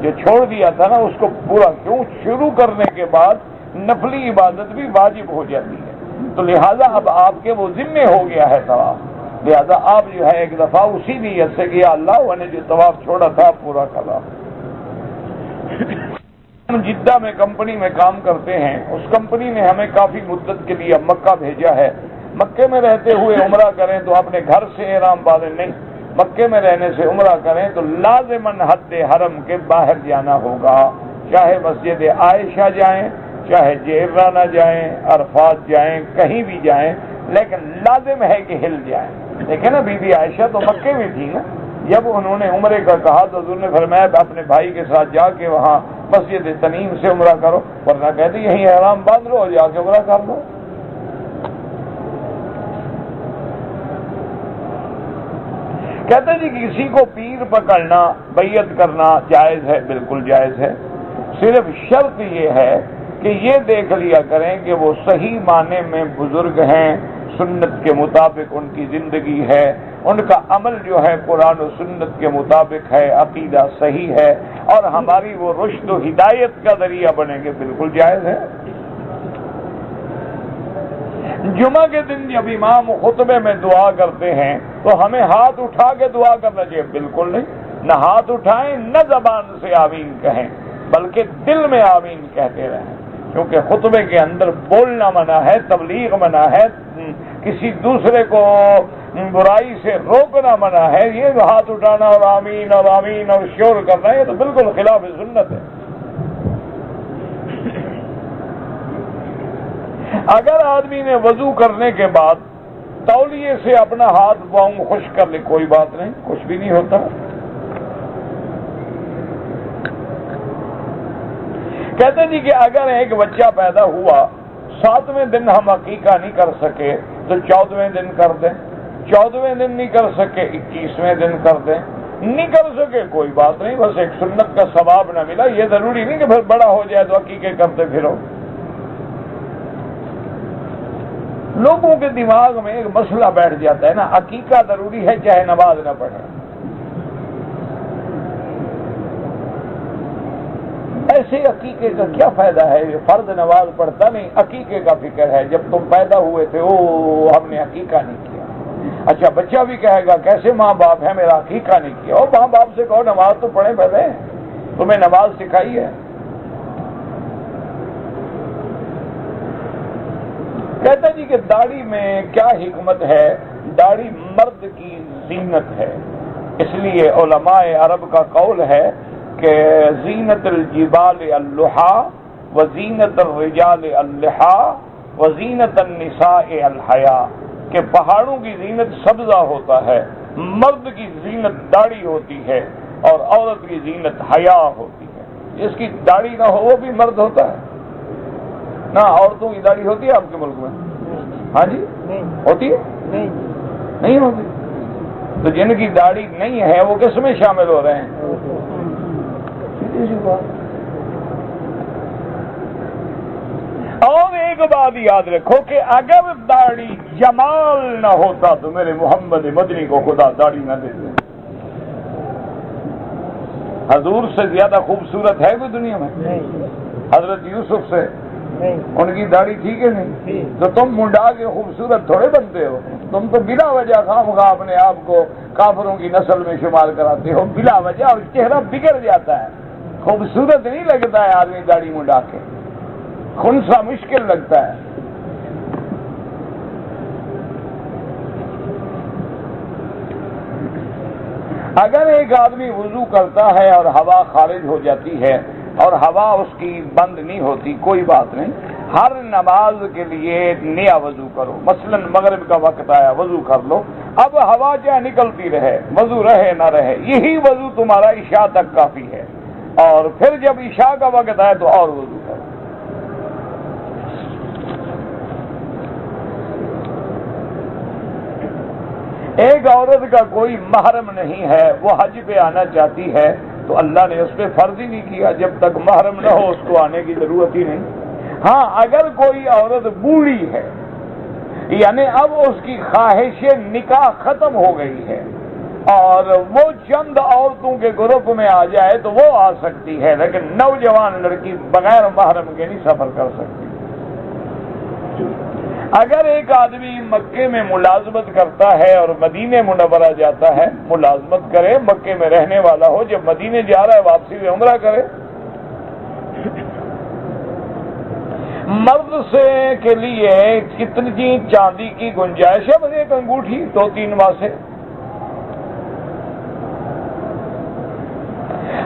جو چھوڑ دیا تھا نا اس کو پورا، کیوں شروع کرنے کے بعد نفلی عبادت بھی واجب ہو جاتی ہے، تو لہذا اب آپ کے وہ ذمے ہو گیا ہے طواف، لہذا آپ جو ہے ایک دفعہ اسی نیت سے کہ اللہ نے جو طواف چھوڑا تھا پورا کرا۔ ہم جدہ میں کمپنی میں کام کرتے ہیں، اس کمپنی نے ہمیں کافی مدت کے لیے مکہ بھیجا ہے۔ مکے میں رہتے ہوئے عمرہ کریں تو اپنے گھر سے احرام باندھیں نہیں، مکے میں رہنے سے عمرہ کریں تو لازماً حد حرم کے باہر جانا ہوگا، چاہے مسجد عائشہ جائیں، چاہے جیرانہ جائیں، عرفات جائیں، کہیں بھی جائیں، لیکن لازم ہے کہ ہل جائیں۔ دیکھیں نا بی بی عائشہ تو مکے میں تھی نا، جب انہوں نے عمرے کا کہا تو حضور نے فرمایا اپنے بھائی کے ساتھ جا کے وہاں مسجد تنیم سے عمرہ کرو، ورنہ کہتے یہیں احرام باندھ لو اور جا کے عمرہ کر لو۔ کہتے جی کسی کو پیر پکڑنا، بیعت کرنا جائز ہے؟ بالکل جائز ہے، صرف شرط یہ ہے کہ یہ دیکھ لیا کریں کہ وہ صحیح معنی میں بزرگ ہیں، سنت کے مطابق ان کی زندگی ہے، ان کا عمل جو ہے قرآن و سنت کے مطابق ہے، عقیدہ صحیح ہے اور ہماری وہ رشد و ہدایت کا ذریعہ بنیں گے، بالکل جائز ہے۔ جمعہ کے دن جب امام خطبے میں دعا کرتے ہیں تو ہمیں ہاتھ اٹھا کے دعا کرنا چاہیے؟ بالکل نہیں، نہ ہاتھ اٹھائیں نہ زبان سے آمین کہیں، بلکہ دل میں آمین کہتے رہیں، کیونکہ خطبے کے اندر بولنا منع ہے، تبلیغ منع ہے، کسی دوسرے کو برائی سے روکنا منع ہے۔ یہ ہاتھ اٹھانا اور آمین اور شور کرنا، یہ تو بالکل خلاف سنت ہے۔ اگر آدمی نے وضو کرنے کے بعد تولیے سے اپنا ہاتھ پاؤں خشک کر لے، کوئی بات نہیں، کچھ بھی نہیں ہوتا۔ کہتے جی کہ اگر ایک بچہ پیدا ہوا، 7ویں دن ہم عقیقہ نہیں کر سکے تو 14ویں دن کر دیں، 14ویں دن نہیں کر سکے 21ویں دن کر دیں، نہیں کر سکے کوئی بات نہیں، بس ایک سنت کا ثواب نہ ملا، یہ ضروری نہیں کہ پھر بڑا ہو جائے تو عقیقے کرتے پھرو۔ لوگوں کے دماغ میں ایک مسئلہ بیٹھ جاتا ہے نا، عقیقہ ضروری ہے چاہے نماز نہ پڑھے۔ ایسے عقیقے کا کیا فائدہ ہے؟ فرض نماز پڑھتا نہیں، عقیقے کا فکر ہے، جب تم پیدا ہوئے تھے ہم نے عقیقہ نہیں کیا۔ اچھا بچہ بھی کہے گا کیسے ماں باپ ہے میرا عقیقہ نہیں کیا؟ ماں باپ سے کہو نماز تو پڑھے پہلے، تمہیں نماز سکھائی ہے۔ کہتا جی کہ داڑھی میں کیا حکمت ہے؟ داڑھی مرد کی زینت ہے، اس لیے علماء عرب کا قول ہے کہ زینت الجبال اللحا وزینت الرجال اللحا وزینت النساء الحیا، کہ پہاڑوں کی زینت سبزہ ہوتا ہے، مرد کی زینت داڑھی ہوتی ہے اور عورت کی زینت حیا ہوتی ہے۔ جس کی داڑھی نہ ہو وہ بھی مرد ہوتا ہے نا؟ عورتوں کی داڑھی ہوتی ہے آپ کے ملک میں؟ ہاں جی ہوتی ہے؟ نہیں ہوتی؟ تو جن کی داڑھی نہیں ہے وہ کس میں شامل ہو رہے ہیں؟ اور ایک بات یاد رکھو کہ اگر داڑھی جمال نہ ہوتا تو میرے محمد مدنی کو خدا داڑھی نہ دیتے۔ حضور سے زیادہ خوبصورت ہے کوئی دنیا میں؟ حضرت یوسف سے ان کی داڑھی ٹھیک ہے نہیں؟ تو تم منڈا کے خوبصورت تھوڑے بنتے ہو، تم تو بلا وجہ خام خواہ اپنے آپ کو کافروں کی نسل میں شمار کراتے ہو بلا وجہ، اور چہرہ بگڑ جاتا ہے، خوبصورت نہیں لگتا ہے آدمی داڑھی منڈا کے، خنسا مشکل لگتا ہے۔ اگر ایک آدمی وضو کرتا ہے اور ہوا خارج ہو جاتی ہے اور ہوا اس کی بند نہیں ہوتی، کوئی بات نہیں، ہر نماز کے لیے نیا وضو کرو۔ مثلا مغرب کا وقت آیا، وضو کر لو، اب ہوا چاہے نکلتی رہے، وضو رہے نہ رہے، یہی وضو تمہارا عشاء تک کافی ہے، اور پھر جب عشاء کا وقت آئے تو اور وضو کرو۔ ایک عورت کا کوئی محرم نہیں ہے، وہ حج پہ آنا چاہتی ہے تو اللہ نے اس پہ فرض ہی نہیں کیا، جب تک محرم نہ ہو اس کو آنے کی ضرورت ہی نہیں۔ ہاں اگر کوئی عورت بوڑھی ہے، یعنی اب اس کی خواہش نکاح ختم ہو گئی ہے اور وہ چند عورتوں کے گروپ میں آ جائے تو وہ آ سکتی ہے، لیکن نوجوان لڑکی بغیر محرم کے نہیں سفر کر سکتی۔ اگر ایک آدمی مکے میں ملازمت کرتا ہے اور مدینے منورہ جاتا ہے، ملازمت کرے، مکے میں رہنے والا ہو، جب مدینے جا رہا ہے واپسی میں عمرہ کرے۔ مرد سے کے لیے کتنی چاندی کی گنجائش ہے؟ بس ایک انگوٹھی 2-3 ماسے۔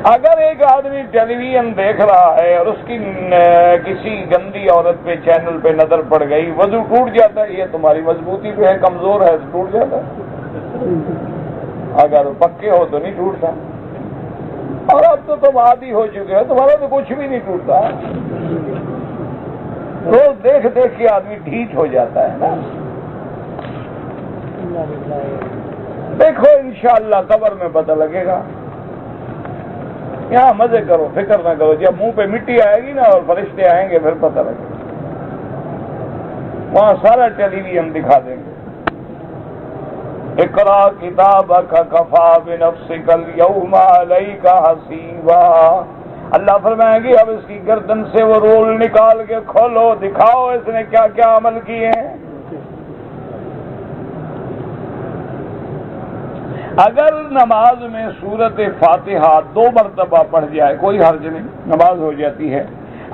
اگر ایک آدمی ٹیلی ویژن دیکھ رہا ہے اور اس کی کسی گندی عورت پہ چینل پہ نظر پڑ گئی، وضو ٹوٹ جاتا ہے۔ یہ تمہاری مضبوطی پہ ہے، کمزور ہے تو ٹوٹ جاتا ہے، اگر پکے ہو تو نہیں ٹوٹتا۔ اور اب تو تم عادی ہو چکے ہو، تمہارا تو کچھ بھی نہیں ٹوٹتا، روز دیکھ دیکھ کے آدمی ڈھیٹ ہو جاتا ہے نا۔ دیکھو انشاءاللہ قبر میں پتہ لگے گا، یہاں مزے کرو، فکر نہ کرو، جب منہ پہ مٹی آئے گی نا اور فرشتے آئیں گے پھر پتہ لگے گا، وہاں سارا ٹیلی ویژن دکھا دیں گے۔ اقرا کتابک کفا بنفسک اليوم علیک حسیبا، اللہ فرمائیں گے اب اس کی گردن سے وہ رول نکال کے کھولو، دکھاؤ اس نے کیا کیا عمل کیے ہیں۔ اگر نماز میں سورت فاتحہ 2 مرتبہ پڑھ جائے کوئی حرج نہیں، نماز ہو جاتی ہے۔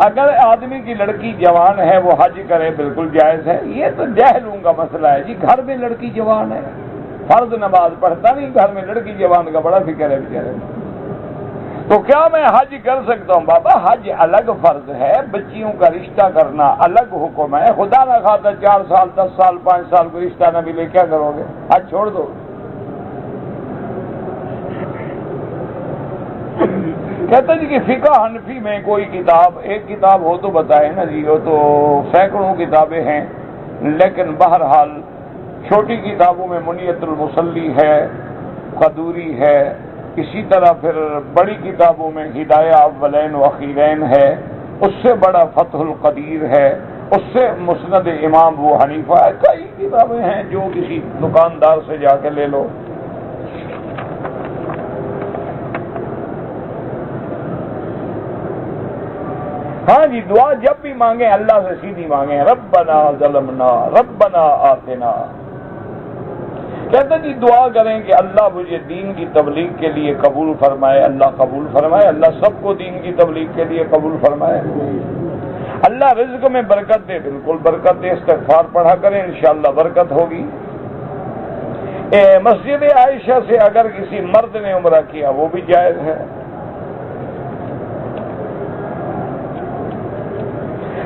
اگر آدمی کی لڑکی جوان ہے وہ حج کرے، بالکل جائز ہے۔ یہ تو جاہلوں کا مسئلہ ہے جی، گھر میں لڑکی جوان ہے، فرض نماز پڑھتا نہیں، گھر میں لڑکی جوان کا بڑا فکر ہے بیچارے، تو کیا میں حج کر سکتا ہوں؟ بابا حج الگ فرض ہے، بچیوں کا رشتہ کرنا الگ حکم ہے۔ خدا نہ خواستہ 4 سال 10 سال 5 سال کو رشتہ نہ ملے، کیا کرو گے؟ حج چھوڑ دو۔ کہتے جی کہ فقہ حنفی میں کوئی کتاب، ایک کتاب ہو تو بتائے نا جی، وہ تو سینکڑوں کتابیں ہیں، لیکن بہرحال چھوٹی کتابوں میں منیت المصلی ہے، قدوری ہے، اسی طرح پھر بڑی کتابوں میں ہدایہ اولین و اخیرین ہے، اس سے بڑا فتح القدیر ہے، اس سے مسند امام ابو حنیفہ ہے، کئی کتابیں ہیں، جو کسی دکاندار سے جا کے لے لو۔ ہاں جی، دعا جب بھی مانگیں اللہ سے سیدھی مانگیں، ربنا ظلمنا ربنا آتنا۔ کہتے جی دعا کریں کہ اللہ مجھے دین کی تبلیغ کے لیے قبول فرمائے، اللہ قبول فرمائے، اللہ سب کو دین کی تبلیغ کے لیے قبول فرمائے، اللہ رزق میں برکت دے، بالکل برکت دے، استغفار پڑھا کریں، انشاءاللہ برکت ہوگی۔ مسجد عائشہ سے اگر کسی مرد نے عمرہ کیا وہ بھی جائز ہے۔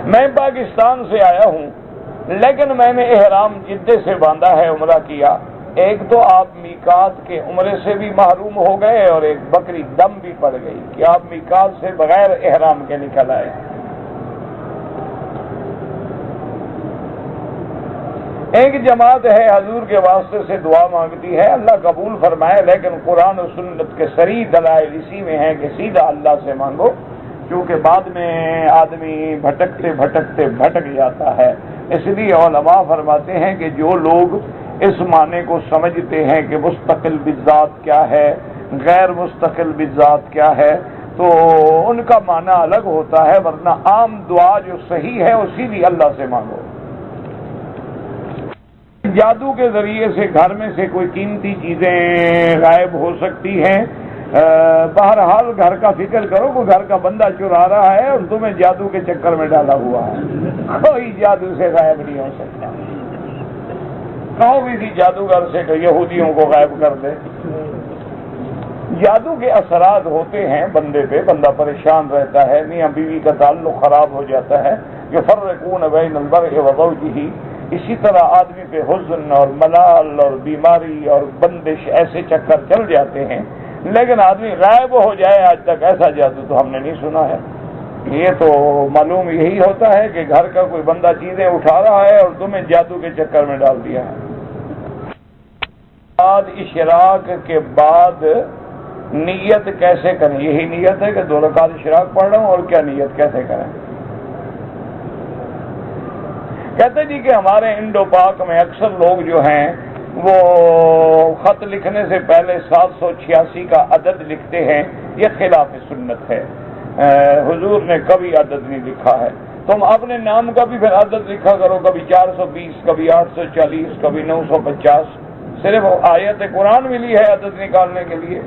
میں پاکستان سے آیا ہوں، لیکن میں نے احرام جدے سے باندھا ہے، عمرہ کیا۔ ایک تو آپ میقات کے عمرے سے بھی محروم ہو گئے، اور ایک بکری دم بھی پڑ گئی کہ آپ میقات سے بغیر احرام کے نکل آئے۔ ایک جماعت ہے حضور کے واسطے سے دعا مانگتی ہے، اللہ قبول فرمائے، لیکن قرآن و سنت کے صریح دلائل اسی میں ہیں کہ سیدھا اللہ سے مانگو، کیونکہ بعد میں آدمی بھٹکتے بھٹکتے بھٹک جاتا ہے۔ اس لیے علماء فرماتے ہیں کہ جو لوگ اس معنی کو سمجھتے ہیں کہ مستقل بالذات کیا ہے، غیر مستقل بالذات کیا ہے، تو ان کا معنی الگ ہوتا ہے، ورنہ عام دعا جو صحیح ہے وہ سیدھی اللہ سے مانگو۔ جادو کے ذریعے سے گھر میں سے کوئی قیمتی چیزیں غائب ہو سکتی ہیں، بہرحال گھر کا فکر کرو، کوئی گھر کا بندہ چرا رہا ہے اور تمہیں جادو کے چکر میں ڈالا ہوا ہے، کوئی جادو سے غائب نہیں ہو سکتا۔ کہو بھی تھی جادوگر سے کہ یہودیوں کو غائب کر دے۔ جادو کے اثرات ہوتے ہیں بندے پہ، بندہ پریشان رہتا ہے، میاں بیوی کا تعلق خراب ہو جاتا ہے، یفرقون بین المرء وزوجہ، اسی طرح آدمی پہ حزن اور ملال اور بیماری اور بندش ایسے چکر چل جاتے ہیں، لیکن آدمی غائب ہو جائے آج تک ایسا جادو تو ہم نے نہیں سنا ہے۔ یہ تو معلوم یہی ہوتا ہے کہ گھر کا کوئی بندہ چیزیں اٹھا رہا ہے اور تمہیں جادو کے چکر میں ڈال دیا ہے۔ بعد اشراق کے بعد نیت کیسے کریں؟ یہی نیت ہے کہ 2 رکعت اشراق پڑھ رہا ہوں، اور کیا نیت کیسے کریں؟ کہتے جی کہ ہمارے انڈو پاک میں اکثر لوگ جو ہیں وہ خط لکھنے سے پہلے 786 کا عدد لکھتے ہیں، یہ خلاف سنت ہے، حضور نے کبھی عدد نہیں لکھا ہے۔ تم اپنے نام کا بھی پھر عدد لکھا کرو، کبھی 420، کبھی 840، کبھی 950، صرف آیت قرآن ملی ہے عدد نکالنے کے لیے۔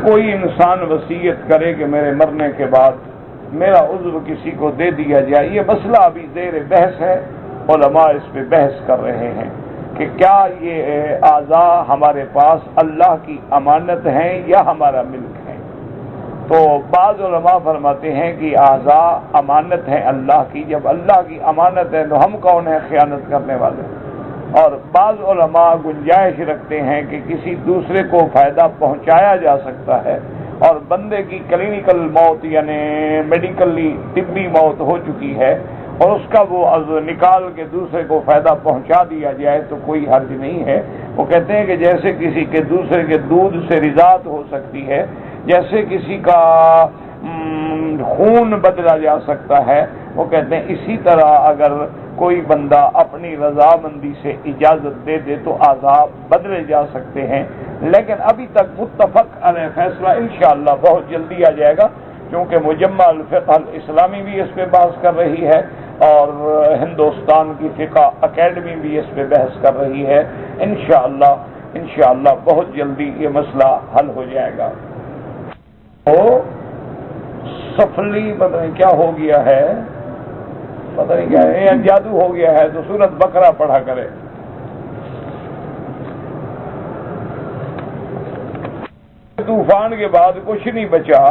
کوئی انسان وصیت کرے کہ میرے مرنے کے بعد میرا عضو کسی کو دے دیا جائے، یہ مسئلہ ابھی زیر بحث ہے، علماء اس پہ بحث کر رہے ہیں کہ کیا یہ اعضاء ہمارے پاس اللہ کی امانت ہیں یا ہمارا ملک ہے۔ تو بعض علماء فرماتے ہیں کہ اعضاء امانت ہیں اللہ کی، جب اللہ کی امانت ہے تو ہم کون ہیں خیانت کرنے والے۔ اور بعض علماء گنجائش رکھتے ہیں کہ کسی دوسرے کو فائدہ پہنچایا جا سکتا ہے، اور بندے کی کلینکل موت یعنی میڈیکلی طبی موت ہو چکی ہے اور اس کا وہ عضو نکال کے دوسرے کو فائدہ پہنچا دیا جائے تو کوئی حرج نہیں ہے۔ وہ کہتے ہیں کہ جیسے کسی کے دوسرے کے دودھ سے رضاعت ہو سکتی ہے، جیسے کسی کا خون بدلا جا سکتا ہے، وہ کہتے ہیں اسی طرح اگر کوئی بندہ اپنی رضامندی سے اجازت دے دے تو اعضاء بدلے جا سکتے ہیں، لیکن ابھی تک متفق علیہ فیصلہ انشاءاللہ بہت جلدی آ جائے گا، کیونکہ مجمع الفقہ الاسلامی بھی اس پہ بحث کر رہی ہے، اور ہندوستان کی فقہ اکیڈمی بھی اس پہ بحث کر رہی ہے. انشاءاللہ بہت جلدی یہ مسئلہ حل ہو جائے گا. تو سفلی پتہ نہیں کیا ہو گیا ہے، پتہ نہیں کیا ہے، جادو ہو گیا ہے، تو سورت بقرہ پڑھا کرے. طوفان کے بعد کچھ نہیں بچا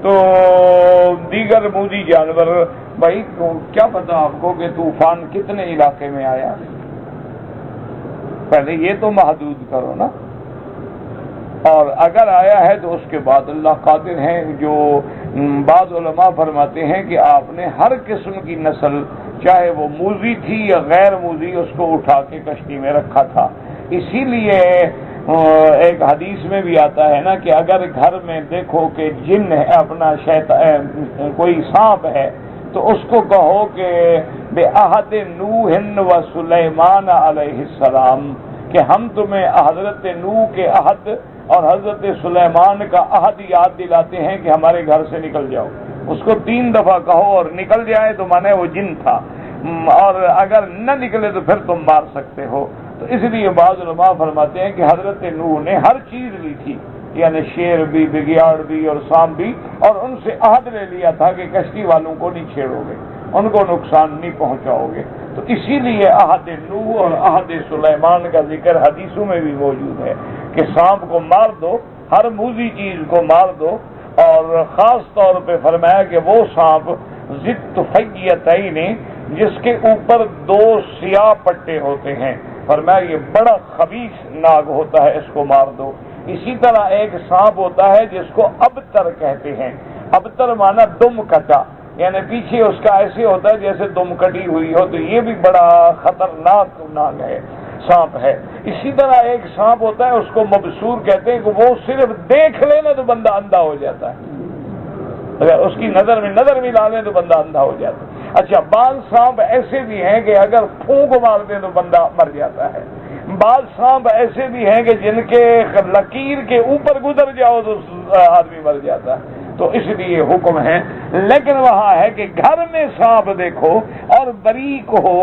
تو دیگر موذی جانور، بھائی کیا پتا آپ کو کہ طوفان کتنے علاقے میں آیا؟ پہلے یہ تو محدود کرو نا. اور اگر آیا ہے تو اس کے بعد اللہ قادر ہیں. جو بعض علماء فرماتے ہیں کہ آپ نے ہر قسم کی نسل، چاہے وہ موذی تھی یا غیر موذی، اس کو اٹھا کے کشتی میں رکھا تھا. اسی لیے ایک حدیث میں بھی آتا ہے نا کہ اگر گھر میں دیکھو کہ جن ہے، اپنا شیطان کوئی سانپ ہے، تو اس کو کہو کہ بے عہد نوح و سلیمان علیہ السلام، کہ ہم تمہیں حضرت نوح کے عہد اور حضرت سلیمان کا عہد یاد دلاتے ہیں کہ ہمارے گھر سے نکل جاؤ. اس کو 3 دفعہ کہو اور نکل جائے تو مانے وہ جن تھا، اور اگر نہ نکلے تو پھر تم مار سکتے ہو. تو اس لیے بعض علماء فرماتے ہیں کہ حضرت نوح نے ہر چیز لی تھی، یعنی شیر بھی، بگیاڑ بھی اور سانپ بھی، اور ان سے عہد لے لیا تھا کہ کشتی والوں کو نہیں چھیڑو گے، ان کو نقصان نہیں پہنچاؤ گے. تو اسی لیے عہد نوح اور عہد سلیمان کا ذکر حدیثوں میں بھی موجود ہے کہ سانپ کو مار دو، ہر موذی چیز کو مار دو. اور خاص طور پہ فرمایا کہ وہ سانپ ذی فیتین، جس کے اوپر 2 سیاہ پٹے ہوتے ہیں، فرمایا یہ بڑا خبیث ناگ ہوتا ہے، اس کو مار دو. اسی طرح ایک سانپ ہوتا ہے جس کو ابتر کہتے ہیں. ابتر مانا دم کٹا، یعنی پیچھے اس کا ایسے ہوتا ہے جیسے دم کٹی ہوئی ہو. تو یہ بھی بڑا خطرناک ناگ ہے، سانپ ہے. اسی طرح ایک سانپ ہوتا ہے، اس کو مبصور کہتے ہیں، کہ وہ صرف دیکھ لینا تو بندہ اندھا ہو جاتا ہے، اگر اس کی نظر میں لا لیں تو بندہ اندھا ہو جاتا ہے. اچھا، بعض سانپ ایسے بھی ہیں کہ اگر پھونک مار دیں تو بندہ مر جاتا ہے. بعض سانپ ایسے بھی ہیں کہ جن کے لکیر کے اوپر گزر جاؤ تو آدمی مر جاتا ہے. تو اس لیے حکم ہے. لیکن وہاں ہے کہ گھر میں سانپ دیکھو اور بریک ہو،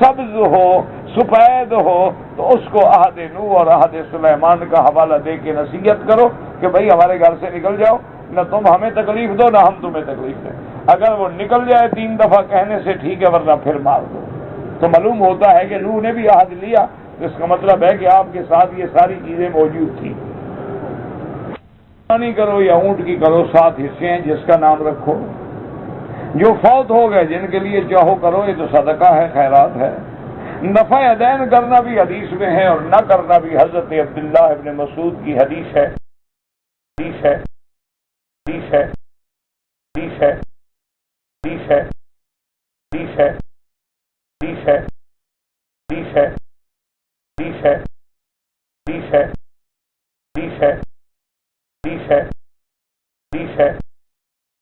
سبز ہو، سفید ہو، تو اس کو عہد نوح اور عہد سلیمان کا حوالہ دے کے نصیحت کرو کہ بھائی ہمارے گھر سے نکل جاؤ، نہ تم ہمیں تکلیف دو نہ ہم تمہیں تکلیف دیں. اگر وہ نکل جائے 3 دفعہ کہنے سے ٹھیک ہے، ورنہ پھر مار دو. تو معلوم ہوتا ہے کہ نوح نے بھی عہد لیا. اس کا مطلب ہے کہ آپ کے ساتھ یہ ساری چیزیں موجود تھیں. پانی کرو یا اونٹ کی کرو، 7 حصے ہیں، جس کا نام رکھو. جو فوت ہو گئے جن کے لیے چاہو کرو، یہ تو صدقہ ہے، خیرات ہے. نفع عدین کرنا بھی حدیث میں ہے اور نہ کرنا بھی. حضرت عبداللہ ابن مسعود کی حدیث ہے، حدیث ہے، حدیث ہے، حدیث ہے، حدیث ہے، حدیث ہے، حدیث ہے.